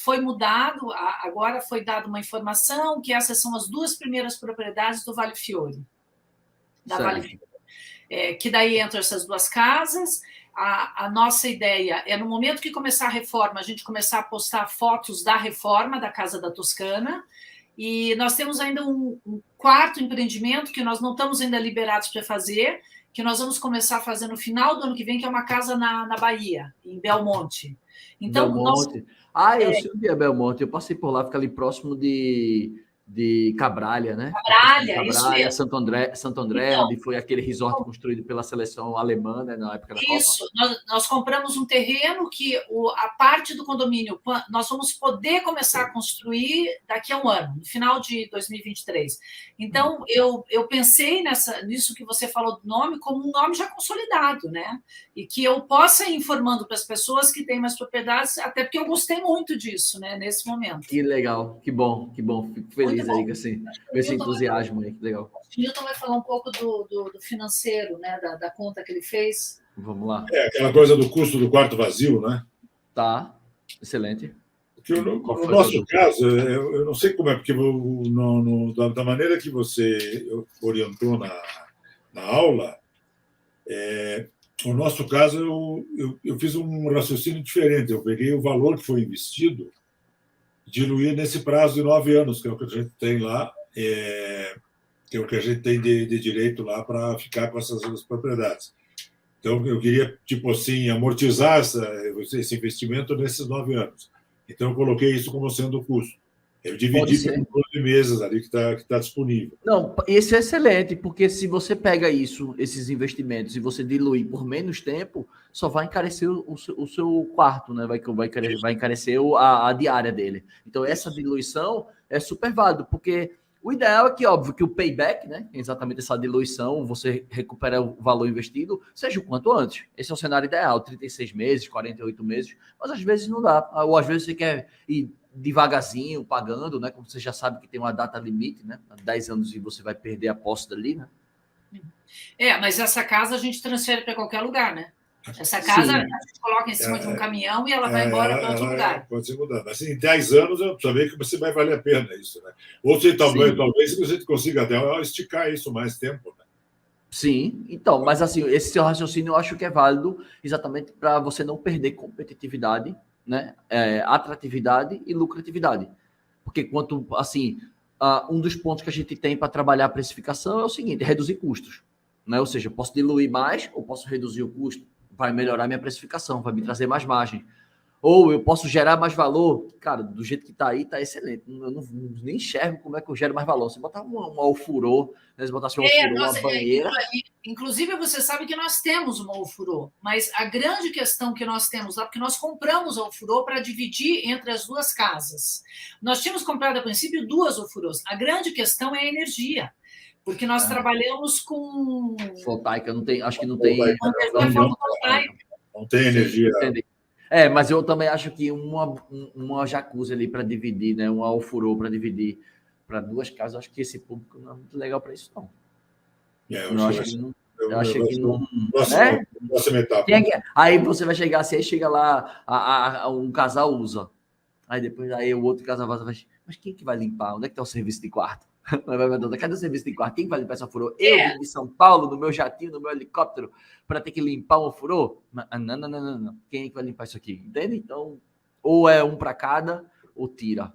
foi mudado, agora foi dada uma informação que essas são as 2 primeiras propriedades do Vale Fiore. Da Vale Fiore. Que daí entram essas 2 casas. A nossa ideia é, no momento que começar a reforma, a gente começar a postar fotos da reforma da Casa da Toscana. E nós temos ainda um 4º empreendimento que nós não estamos ainda liberados para fazer, que nós vamos começar a fazer no final do ano que vem, que é uma casa na Bahia, em Belmonte. Então, Belmonte. Eu sei onde é Belmonte. Eu passei por lá, fica ali próximo de Cabralha, né? Cabralha, isso mesmo. Santo André, então, onde foi aquele resort construído pela seleção alemã, né, na época da Copa. Isso, nós compramos um terreno que a parte do condomínio nós vamos poder começar a construir daqui a um ano, no final de 2023. Então, eu pensei nisso que você falou do nome como um nome já consolidado, né? E que eu possa ir informando para as pessoas que têm mais propriedades, até porque eu gostei muito disso, né, nesse momento. Que legal, que bom, fico feliz. feliz aí com esse entusiasmo aí, que legal. O Newton vai falar um pouco do financeiro, né, da conta que ele fez. Vamos lá. Aquela coisa do custo do quarto vazio, né? Tá, excelente. Porque no nosso caso, eu não sei como é, porque da maneira que você orientou na aula, no nosso caso, eu fiz um raciocínio diferente. Eu peguei o valor que foi investido, diluí nesse prazo de 9 anos, que é o que a gente tem lá, que é o que a gente tem de direito lá para ficar com essas propriedades. Então, eu queria, tipo assim, amortizar esse investimento nesses 9 anos. Então, eu coloquei isso como sendo o custo. Eu dividi por 12 meses ali que tá disponível. Não, esse é excelente, porque se você pega esses investimentos, e você dilui por menos tempo, só vai encarecer o seu quarto, né? Vai encarecer a diária dele. Então, essa diluição é super válido, porque o ideal é que, óbvio, que o payback, né? Exatamente essa diluição, você recupera o valor investido, seja o quanto antes. Esse é o cenário ideal, 36 meses, 48 meses, mas às vezes não dá. Ou às vezes você quer ir devagarzinho, pagando, né? Como você já sabe que tem uma data limite, né? 10 anos e você vai perder a posse dali, né? Mas essa casa a gente transfere para qualquer lugar, né? Essa casa a gente coloca em cima de um caminhão e ela vai embora para outro lugar. Pode ser mudada. Mas em 10 anos eu preciso ver que você vai valer a pena isso, né? Ou talvez você consiga até esticar isso mais tempo, né? Sim, então, mas assim, esse seu raciocínio eu acho que é válido exatamente para você não perder competitividade, né? Atratividade e lucratividade. Porque quanto, assim, um dos pontos que a gente tem para trabalhar a precificação é o seguinte, reduzir custos, né? Ou seja, eu posso diluir mais ou posso reduzir o custo, vai melhorar minha precificação, vai me trazer mais margem. Ou eu posso gerar mais valor. Cara, do jeito que está aí, está excelente. Eu nem enxergo como é que eu gero mais valor. Você botar um ofurô, né? Você botar um ofurô, uma banheira... Inclusive, você sabe que nós temos uma ofurô, mas a grande questão que nós temos lá, porque nós compramos a ofurô para dividir entre as duas casas. Nós tínhamos comprado, a princípio, 2 ofurôs. A grande questão é a energia. Porque nós trabalhamos com... Voltaica, acho que não tem... Não tem energia. Entendi. Mas eu também acho que uma jacuzzi ali para dividir, né? Uma ofurô para dividir para 2 casas, acho que esse público não é muito legal para isso, não. Eu acho que não. Próxima etapa. Aí você vai chegar assim, aí chega lá, um casal usa. Aí depois o outro casal vai, mas quem que vai limpar? Onde é que está o serviço de quarto? Cadê o serviço de quarto? Quem vai limpar essa furô? Eu vim de São Paulo, no meu jatinho, no meu helicóptero, para ter que limpar um furô? Não. Quem é que vai limpar isso aqui? Entende? Então, ou é um para cada, ou tira.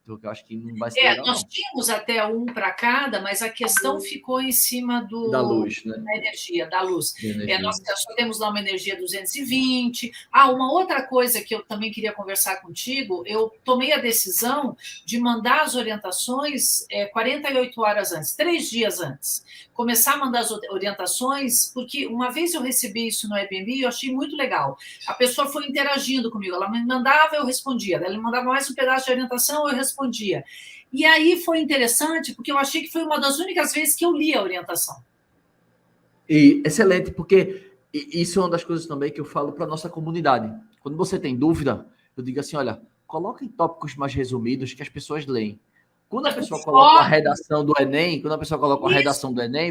Porque eu acho que não vai ser legal, nós tínhamos até um para cada, mas a questão ficou em cima da luz, né? Da energia, da luz. Nós só temos lá uma energia 220. Uma outra coisa que eu também queria conversar contigo, eu tomei a decisão de mandar as orientações 48 horas antes, 3 dias antes. Começar a mandar as orientações, porque uma vez eu recebi isso no Airbnb e eu achei muito legal. A pessoa foi interagindo comigo, ela me mandava, eu respondia. Ela me mandava mais um pedaço de orientação, eu respondia. E aí foi interessante, porque eu achei que foi uma das únicas vezes que eu li a orientação. E excelente, porque isso é uma das coisas também que eu falo para a nossa comunidade. Quando você tem dúvida, eu digo assim, olha, coloca em tópicos mais resumidos que as pessoas leem. Quando a pessoa coloca a redação do Enem,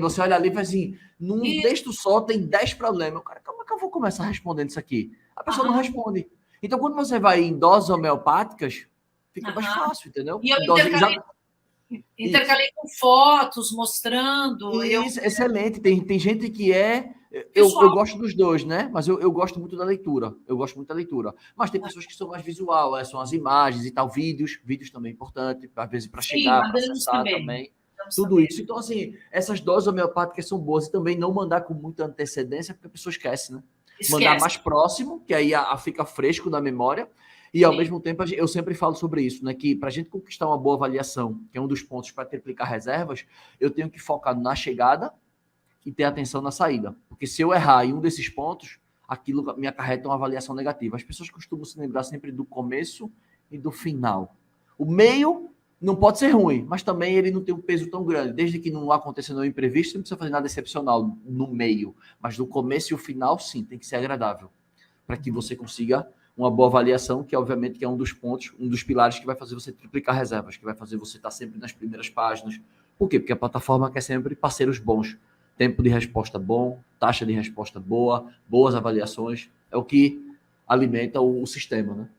você olha ali e fala assim, num texto só tem 10 problemas. Cara, como é que eu vou começar respondendo isso aqui? A pessoa não responde. Então, quando você vai em doses homeopáticas, fica mais fácil, entendeu? E eu intercalei com fotos, mostrando. Isso, excelente. Tem gente que eu gosto dos dois, né? Mas eu gosto muito da leitura. Mas tem pessoas que são mais visual, são as imagens e tal, vídeos também é importante, às vezes para chegar, para acessar também. Tudo isso. Então, assim, essas doses homeopáticas são boas e também não mandar com muita antecedência, porque a pessoa esquece, né? Mandar mais próximo, que aí fica fresco na memória. E, ao mesmo tempo, eu sempre falo sobre isso, né? Que para a gente conquistar uma boa avaliação, que é um dos pontos para triplicar reservas, eu tenho que focar na chegada e ter atenção na saída. Porque se eu errar em um desses pontos, aquilo me acarreta uma avaliação negativa. As pessoas costumam se lembrar sempre do começo e do final. O meio não pode ser ruim, mas também ele não tem um peso tão grande. Desde que não aconteça nenhum imprevisto, você não precisa fazer nada excepcional no meio. Mas no começo e o final, sim, tem que ser agradável. Para que você consiga uma boa avaliação, que obviamente que é um dos pontos, um dos pilares que vai fazer você triplicar reservas, que vai fazer você estar sempre nas primeiras páginas. Por quê? Porque a plataforma quer sempre parceiros bons. Tempo de resposta bom, taxa de resposta boa, boas avaliações, é o que alimenta o sistema, né?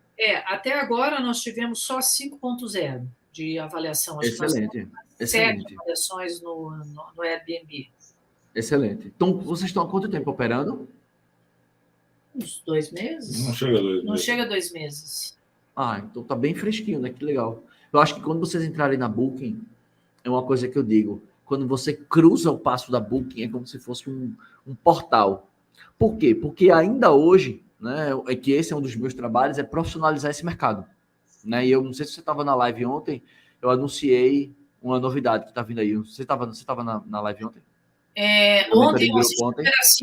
Até agora nós tivemos só 5.0 de avaliação. Acho excelente, que nós temos excelente. 7 avaliações no Airbnb. Excelente. Então, vocês estão há quanto tempo operando? Uns 2 meses? Não chega a 2 meses. Não chega a 2 meses. Então tá bem fresquinho, né? Que legal. Eu acho que quando vocês entrarem na Booking, é uma coisa que eu digo, quando você cruza o passo da Booking, é como se fosse um portal. Por quê? Porque ainda hoje, né, é que esse é um dos meus trabalhos, é profissionalizar esse mercado. Né? E eu não sei se você estava na live ontem, eu anunciei uma novidade que está vindo aí. Você estava na live ontem? Ontem eu assisti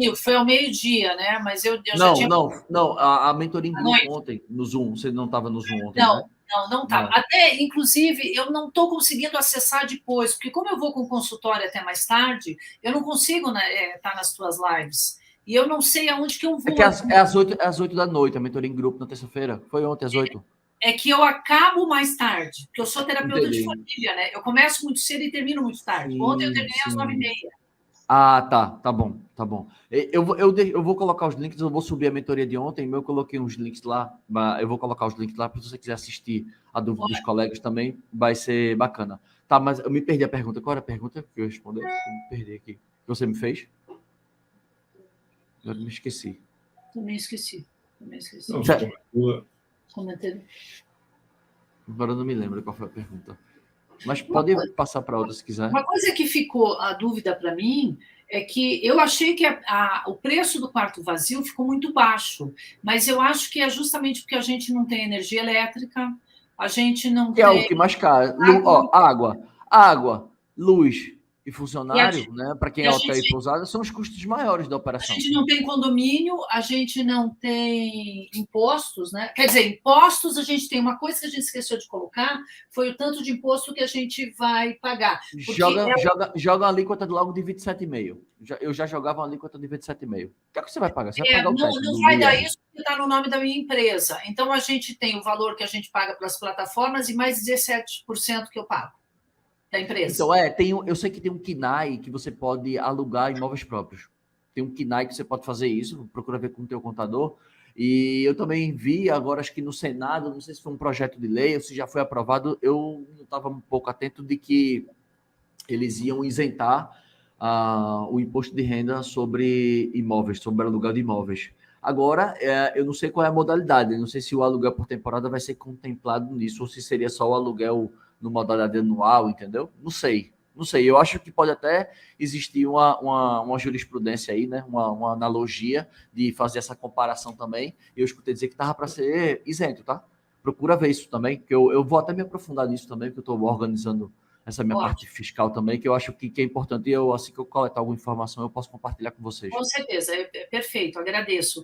ontem. Foi ao meio-dia, né? Mas eu já tinha... Não, a mentoria em grupo ontem, no Zoom. Você não estava no Zoom ontem, não, né? Não estava. Até, inclusive, eu não estou conseguindo acessar depois, porque como eu vou com o consultório até mais tarde, eu não consigo estar nas tuas lives. E eu não sei aonde que eu vou. É às 8 da noite, a mentoria em grupo na terça-feira. Foi ontem, às 8. É que eu acabo mais tarde, porque eu sou terapeuta de família, né? Eu começo muito cedo e termino muito tarde. Ontem eu terminei às 9h30. Tá bom. Eu vou colocar os links, eu vou subir a mentoria de ontem, eu coloquei uns links lá, eu vou colocar os links lá, para se você quiser assistir a dúvida dos colegas também, vai ser bacana. Tá, mas eu me perdi a pergunta. Qual era a pergunta que eu respondi? Eu me perdi aqui. Que você me fez? Eu me esqueci. Também esqueci. Comentei. Agora eu não me lembro qual foi a pergunta. Mas pode passar para outra se quiser. Uma coisa que ficou a dúvida para mim é que eu achei que o preço do quarto vazio ficou muito baixo, mas eu acho que é justamente porque a gente não tem energia elétrica, a gente não tem... É o que mais caro. Água, luz e funcionário, né? Para quem é hotel e pousada, são os custos maiores da operação. A gente não tem condomínio, a gente não tem impostos, né? Quer dizer, impostos a gente tem. Uma coisa que a gente esqueceu de colocar foi o tanto de imposto que a gente vai pagar. Joga uma alíquota logo de 27,5. Eu já jogava uma alíquota de 27,5. O que é que você vai pagar? Você vai pagar o teste não vai dar isso porque está no nome da minha empresa. Então, a gente tem o valor que a gente paga pelas plataformas e mais 17% que eu pago da empresa. Então, eu sei que tem um KNAI que você pode alugar imóveis próprios. Tem um KNAI que você pode fazer isso, procura ver com o teu contador. E eu também vi agora, acho que no Senado, não sei se foi um projeto de lei ou se já foi aprovado, eu estava um pouco atento de que eles iam isentar o imposto de renda sobre imóveis, sobre aluguel de imóveis. Agora, eu não sei qual é a modalidade, eu não sei se o aluguel por temporada vai ser contemplado nisso ou se seria só o aluguel no modalidade anual, entendeu? Não sei. Eu acho que pode até existir uma jurisprudência aí, né? Uma analogia de fazer essa comparação também. Eu escutei dizer que estava para ser isento, tá? Procura ver isso também, que eu vou até me aprofundar nisso também, porque eu estou organizando essa minha parte fiscal também, que eu acho que é importante. E assim que eu coletar alguma informação, eu posso compartilhar com vocês. Com certeza, é perfeito, agradeço.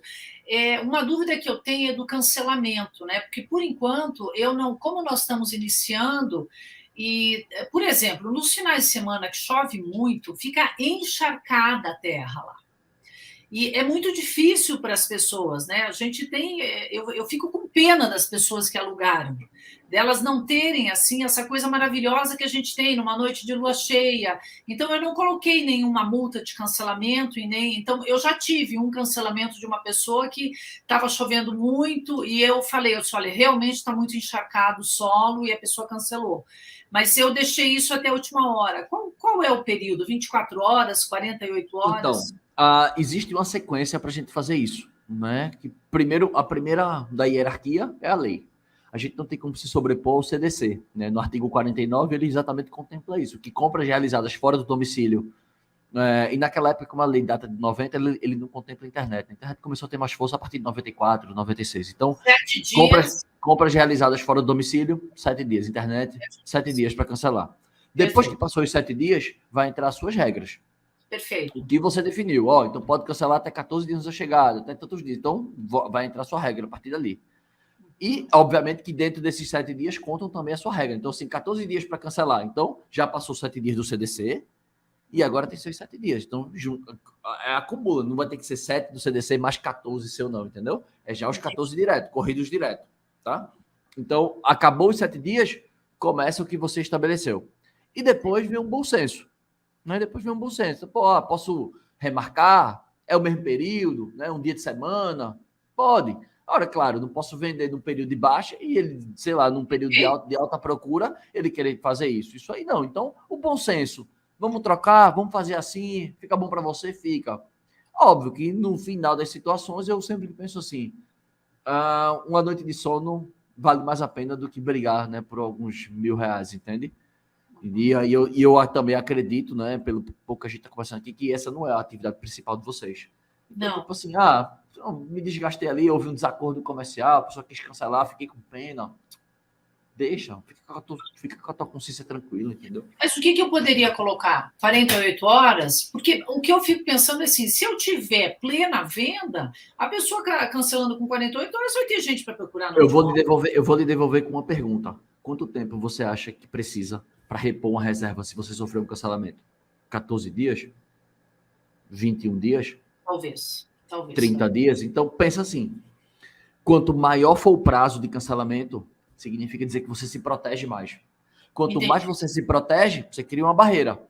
Uma dúvida que eu tenho é do cancelamento, né? Porque, por enquanto, como nós estamos iniciando, e, por exemplo, nos finais de semana que chove muito, fica encharcada a terra lá. E é muito difícil para as pessoas, né? A gente tem... Eu fico com pena das pessoas que alugaram, delas não terem, assim, essa coisa maravilhosa que a gente tem numa noite de lua cheia. Então, eu não coloquei nenhuma multa de cancelamento, então, eu já tive um cancelamento de uma pessoa que estava chovendo muito e eu falei, olha, realmente está muito encharcado o solo e a pessoa cancelou. Mas eu deixei isso até a última hora. Qual é o período? 24 horas, 48 horas? Então, existe uma sequência para a gente fazer isso, né? Que a primeira da hierarquia é a lei. A gente não tem como se sobrepor ao CDC, né? No artigo 49, ele exatamente contempla isso, que compras realizadas fora do domicílio, e naquela época, como a lei data de 90, ele não contempla a internet. A internet começou a ter mais força a partir de 94, 96. Então, 7 dias. Compras realizadas fora do domicílio, 7 dias. Internet, 7 dias para cancelar. Depois que passou os 7 dias, vai entrar as suas regras. Perfeito. O que você definiu. Então pode cancelar até 14 dias da chegada, até tantos dias. Então, vai entrar a sua regra a partir dali. E, obviamente, que dentro desses 7 dias contam também a sua regra. Então, assim, 14 dias para cancelar. Então, já passou 7 dias do CDC, E agora tem seus 7 dias. Então, acumula. Não vai ter que ser 7 do CDC mais 14 seu, não, entendeu? É já os 14 direto, corridos direto, tá? Então, acabou os 7 dias, começa o que você estabeleceu. E depois vem um bom senso. Né? Depois vem um bom senso. Pô, posso remarcar? É o mesmo período? Né? Um dia de semana? Pode. Ora, claro, não posso vender num período de baixa e ele, sei lá, num período de alta procura, ele querer fazer isso. Isso aí não. Então, o bom senso. Vamos trocar, vamos fazer assim, fica bom para você, fica. Óbvio que no final das situações eu sempre penso assim, uma noite de sono vale mais a pena do que brigar, né, por alguns R$1.000, entende? E eu também acredito, né, pelo pouco que a gente está conversando aqui, que essa não é a atividade principal de vocês. Então, não. Tipo assim, me desgastei ali, houve um desacordo comercial, a pessoa quis cancelar, fiquei com pena. Deixa, fica com a tua consciência tranquila, entendeu? Mas o que eu poderia colocar? 48 horas? Porque o que eu fico pensando é assim, se eu tiver plena venda, a pessoa cancelando com 48 horas vai ter gente para procurar no eu vou lhe devolver com uma pergunta. Quanto tempo você acha que precisa para repor uma reserva se você sofreu um cancelamento? 14 dias? 21 dias? Talvez. 30 dias? Então, pensa assim. Quanto maior for o prazo de cancelamento, significa dizer que você se protege mais. Quanto mais você se protege, você cria uma barreira.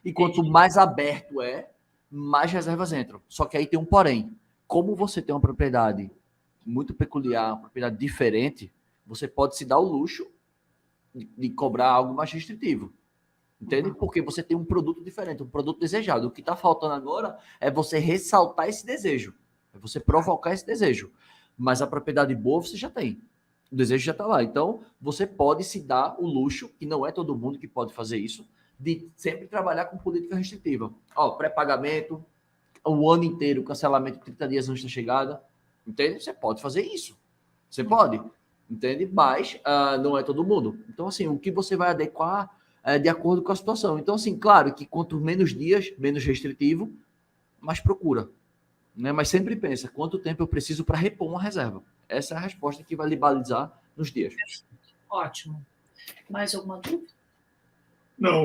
E quanto mais aberto mais reservas entram. Só que aí tem um porém. Como você tem uma propriedade muito peculiar, uma propriedade diferente, você pode se dar o luxo de cobrar algo mais restritivo. Entende? Porque você tem um produto diferente, um produto desejado. O que está faltando agora é você ressaltar esse desejo. É você provocar esse desejo. Mas a propriedade boa você já tem. O desejo já está lá. Então, você pode se dar o luxo, e não é todo mundo que pode fazer isso, de sempre trabalhar com política restritiva. Pré-pagamento, o ano inteiro, cancelamento 30 dias antes da chegada. Entende? Você pode fazer isso. Você pode. Entende? Mas não é todo mundo. Então, assim, o que você vai adequar de acordo com a situação. Então, assim, claro que quanto menos dias, menos restritivo, mais procura. Né? Mas sempre pensa, quanto tempo eu preciso para repor uma reserva? Essa é a resposta que vai lhe balizar nos dias. Ótimo. Mais alguma dúvida? Não,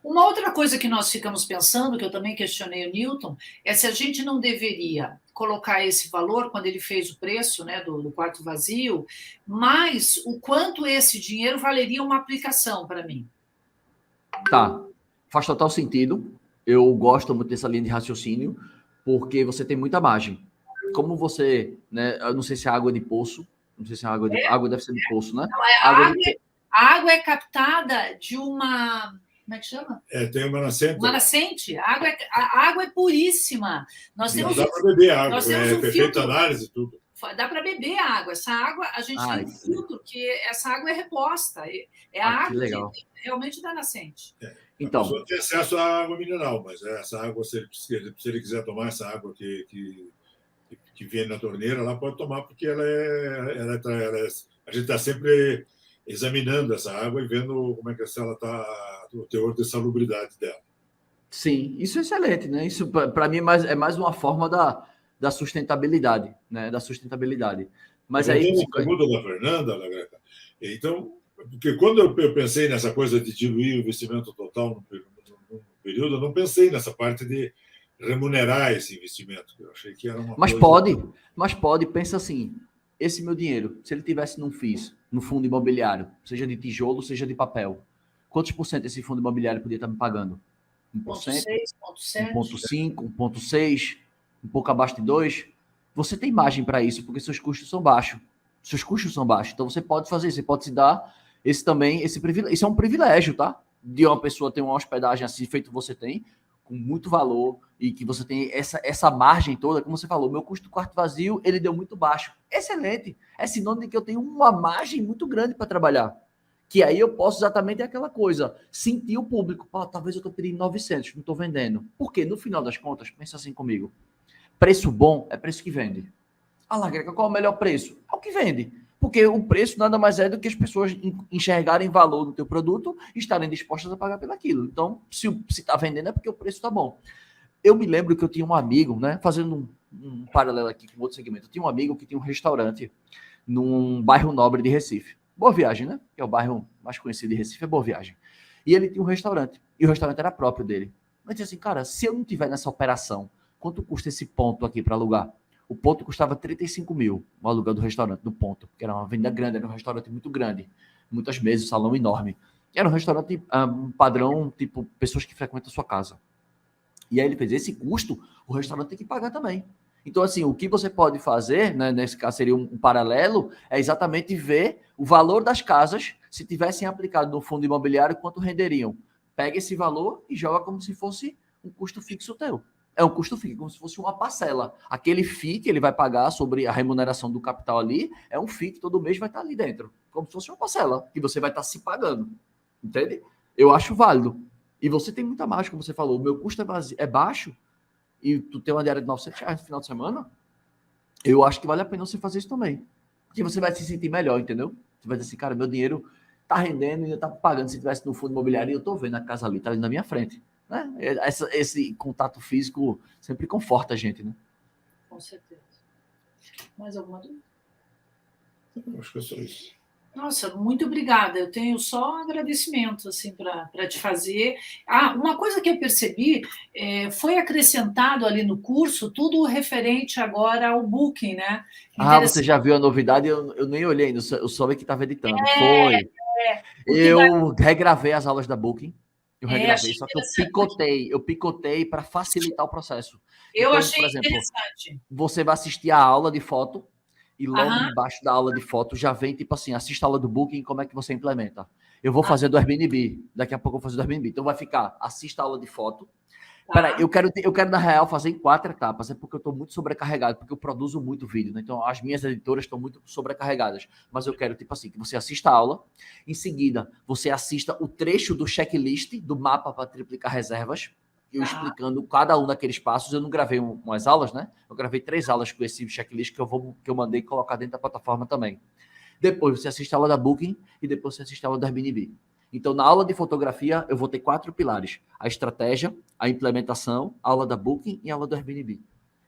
Uma outra coisa que nós ficamos pensando, que eu também questionei o Newton, é se a gente não deveria colocar esse valor quando ele fez o preço, né, do quarto vazio, mas o quanto esse dinheiro valeria uma aplicação para mim. Tá, faz total sentido. Eu gosto muito dessa linha de raciocínio, porque você tem muita margem. Como você, né, eu não sei se é água de poço, não sei se é água de água deve ser de poço, né? Não, a água é captada de uma... Como é que chama? Tem uma nascente. Uma nascente. A água é puríssima. Nós temos dá para beber água, um perfeita análise e tudo. Dá para beber água. Essa água, a gente tem um filtro, que essa água é reposta. É a água que realmente da nascente. Então, a pessoa tem acesso à água mineral, mas essa água, se ele quiser tomar essa água que vem na torneira, ela pode tomar, porque a gente está sempre examinando essa água e vendo como é que ela está, o teor de salubridade dela. Sim, isso é excelente, né? Isso para mim é mais uma forma da sustentabilidade, né? Da sustentabilidade. Mas aí a pergunta da Fernanda, então, porque quando eu pensei nessa coisa de diluir o investimento total no período, eu não pensei nessa parte de remunerar esse investimento. Eu achei que era uma coisa... Mas pode, pensa assim, esse meu dinheiro, se ele tivesse num FIIs, no fundo imobiliário, seja de tijolo, seja de papel, quantos por cento esse fundo imobiliário podia estar me pagando? 1%? 1,6%, 1,5%, 1,6%, um pouco abaixo de 2%? Você tem margem para isso, porque seus custos são baixos. Seus custos são baixos. Então você pode fazer isso, você pode se dar esse privilégio. Isso é um privilégio, tá? De uma pessoa ter uma hospedagem assim, feito você tem, com muito valor, e que você tem essa margem toda, como você falou, meu custo do quarto vazio, ele deu muito baixo. Excelente. É sinônimo de que eu tenho uma margem muito grande para trabalhar. Que aí eu posso exatamente aquela coisa, sentir o público. Talvez eu estou pedindo 900, não estou vendendo. Por quê? No final das contas, pensa assim comigo. Preço bom é preço que vende. Greca, qual é o melhor preço? É o que vende. Porque o preço nada mais é do que as pessoas enxergarem valor no teu produto e estarem dispostas a pagar pelaquilo. Então, se está vendendo é porque o preço está bom. Eu me lembro que eu tinha um amigo, né, fazendo um paralelo aqui com outro segmento, eu tinha um amigo que tinha um restaurante num bairro nobre de Recife. Boa Viagem, né? Que é o bairro mais conhecido de Recife, é Boa Viagem. E ele tinha um restaurante. E o restaurante era próprio dele. Eu disse assim, cara, se eu não tiver nessa operação, quanto custa esse ponto aqui para alugar? O ponto custava 35 mil, o aluguel do restaurante, do ponto. Porque era uma avenida grande, era um restaurante muito grande. Muitas mesas, um salão enorme. Era um restaurante um padrão, tipo, pessoas que frequentam a sua casa. E aí ele fez, esse custo, o restaurante tem que pagar também. Então, assim, o que você pode fazer, né, nesse caso seria um paralelo, é exatamente ver o valor das casas, se tivessem aplicado no fundo imobiliário, quanto renderiam. Pega esse valor e joga como se fosse um custo fixo teu. É um custo fixo, como se fosse uma parcela. Aquele FII que ele vai pagar sobre a remuneração do capital ali, é um FII que todo mês vai estar ali dentro. Como se fosse uma parcela, que você vai estar se pagando. Entende? Eu acho válido. E você tem muita margem, como você falou. O meu custo é baixo, e tu tem uma diária de R$900 no final de semana, eu acho que vale a pena você fazer isso também. Porque você vai se sentir melhor, entendeu? Você vai dizer assim, cara, meu dinheiro tá rendendo e ainda tá pagando. Se tivesse no fundo imobiliário, eu tô vendo a casa ali, tá ali na minha frente. Né? Esse contato físico sempre conforta a gente, né? Com certeza. Mais alguma dúvida? Acho que é só isso. Nossa, muito obrigada. Eu tenho só agradecimento assim, para te fazer. Uma coisa que eu percebi, foi acrescentado ali no curso tudo referente agora ao Booking, né? Você já viu a novidade? Eu nem olhei ainda, eu soube que estava editando. Foi. Eu regravei as aulas da Booking. Eu regravei, só que eu picotei para facilitar o processo. Eu então, achei por exemplo, interessante. Você vai assistir a aula de foto e logo Aham. embaixo da aula de foto já vem, tipo assim, assista a aula do Booking, como é que você implementa. Eu vou fazer do Airbnb, daqui a pouco eu vou fazer do Airbnb. Então vai ficar, assista a aula de foto. Peraí, eu quero, na real, fazer em 4 etapas, é porque eu estou muito sobrecarregado, porque eu produzo muito vídeo, né? Então as minhas editoras estão muito sobrecarregadas. Mas eu quero, tipo assim, que você assista a aula, em seguida, você assista o trecho do checklist do mapa para triplicar reservas, eu explicando cada um daqueles passos. Eu não gravei umas aulas, né? Eu gravei 3 aulas com esse checklist que eu mandei colocar dentro da plataforma também. Depois você assiste a aula da Booking e depois você assiste a aula da Airbnb. Então, na aula de fotografia, eu vou ter 4 pilares: a estratégia, a implementação, a aula da Booking e a aula do Airbnb.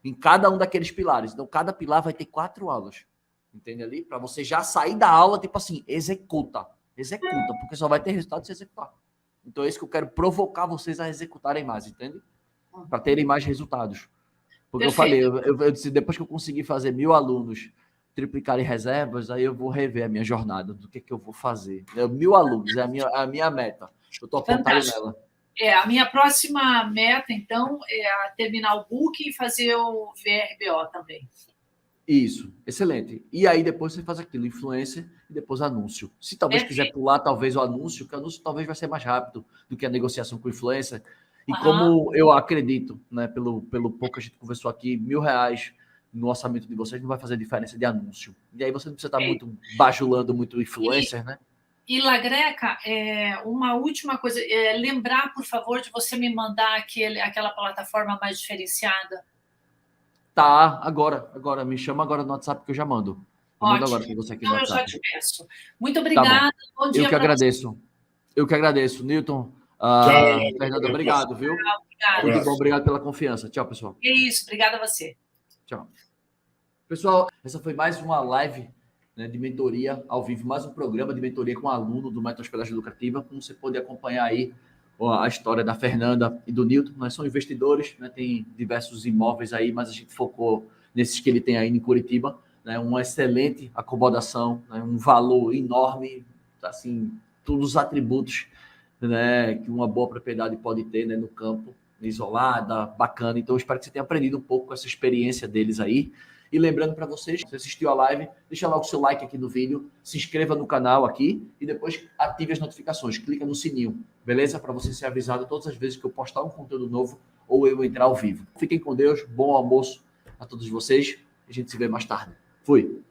Em cada um daqueles pilares. Então, cada pilar vai ter 4 aulas. Entende ali? Para você já sair da aula, tipo assim, executa, porque só vai ter resultado se executar. Então, é isso que eu quero provocar vocês a executarem mais, entende? Para terem mais resultados. Porque Perfeito. eu falei, eu disse, depois que eu conseguir fazer 1000 alunos triplicarem reservas, aí eu vou rever a minha jornada, do que eu vou fazer. 1000 alunos, é a minha meta. Eu estou apontado nela. A minha próxima meta, então, é terminar o Booking e fazer o VRBO também. Isso, excelente. E aí depois você faz aquilo, influencer e depois anúncio. Se talvez quiser pular talvez o anúncio, que o anúncio talvez vai ser mais rápido do que a negociação com o influencer. E como eu acredito, né, pelo pouco que a gente conversou aqui, R$1.000 no orçamento de vocês não vai fazer diferença de anúncio. E aí você não precisa estar muito bajulando muito influencer, né? E Lagreca, uma última coisa, lembrar, por favor, de você me mandar aquela plataforma mais diferenciada. Tá, agora, me chama agora no WhatsApp que eu já mando. Eu mando agora para você aqui no WhatsApp. Então eu já te peço. Muito obrigada. Bom dia. Eu que agradeço. Eu que agradeço, Newton. Tchau, Fernanda, obrigado, viu? Obrigado. Tudo bom, obrigado pela confiança. Tchau, pessoal. É isso, obrigada a você. Tchau. Pessoal, essa foi mais uma live, né, de mentoria ao vivo, mais um programa de mentoria com aluno do Método Hospedagem Lucrativa. Como você pode acompanhar aí a história da Fernanda e do Newton, nós somos investidores, né, tem diversos imóveis aí, mas a gente focou nesses que ele tem aí em Curitiba, né, uma excelente acomodação, né, um valor enorme, assim, todos os atributos, né, que uma boa propriedade pode ter, né, no campo, isolada, bacana. Então, eu espero que você tenha aprendido um pouco com essa experiência deles aí. E lembrando para vocês, se você assistiu a live, deixa lá o seu like aqui no vídeo, se inscreva no canal aqui e depois ative as notificações, clica no sininho, beleza? Para você ser avisado todas as vezes que eu postar um conteúdo novo ou eu entrar ao vivo. Fiquem com Deus, bom almoço a todos vocês e a gente se vê mais tarde. Fui!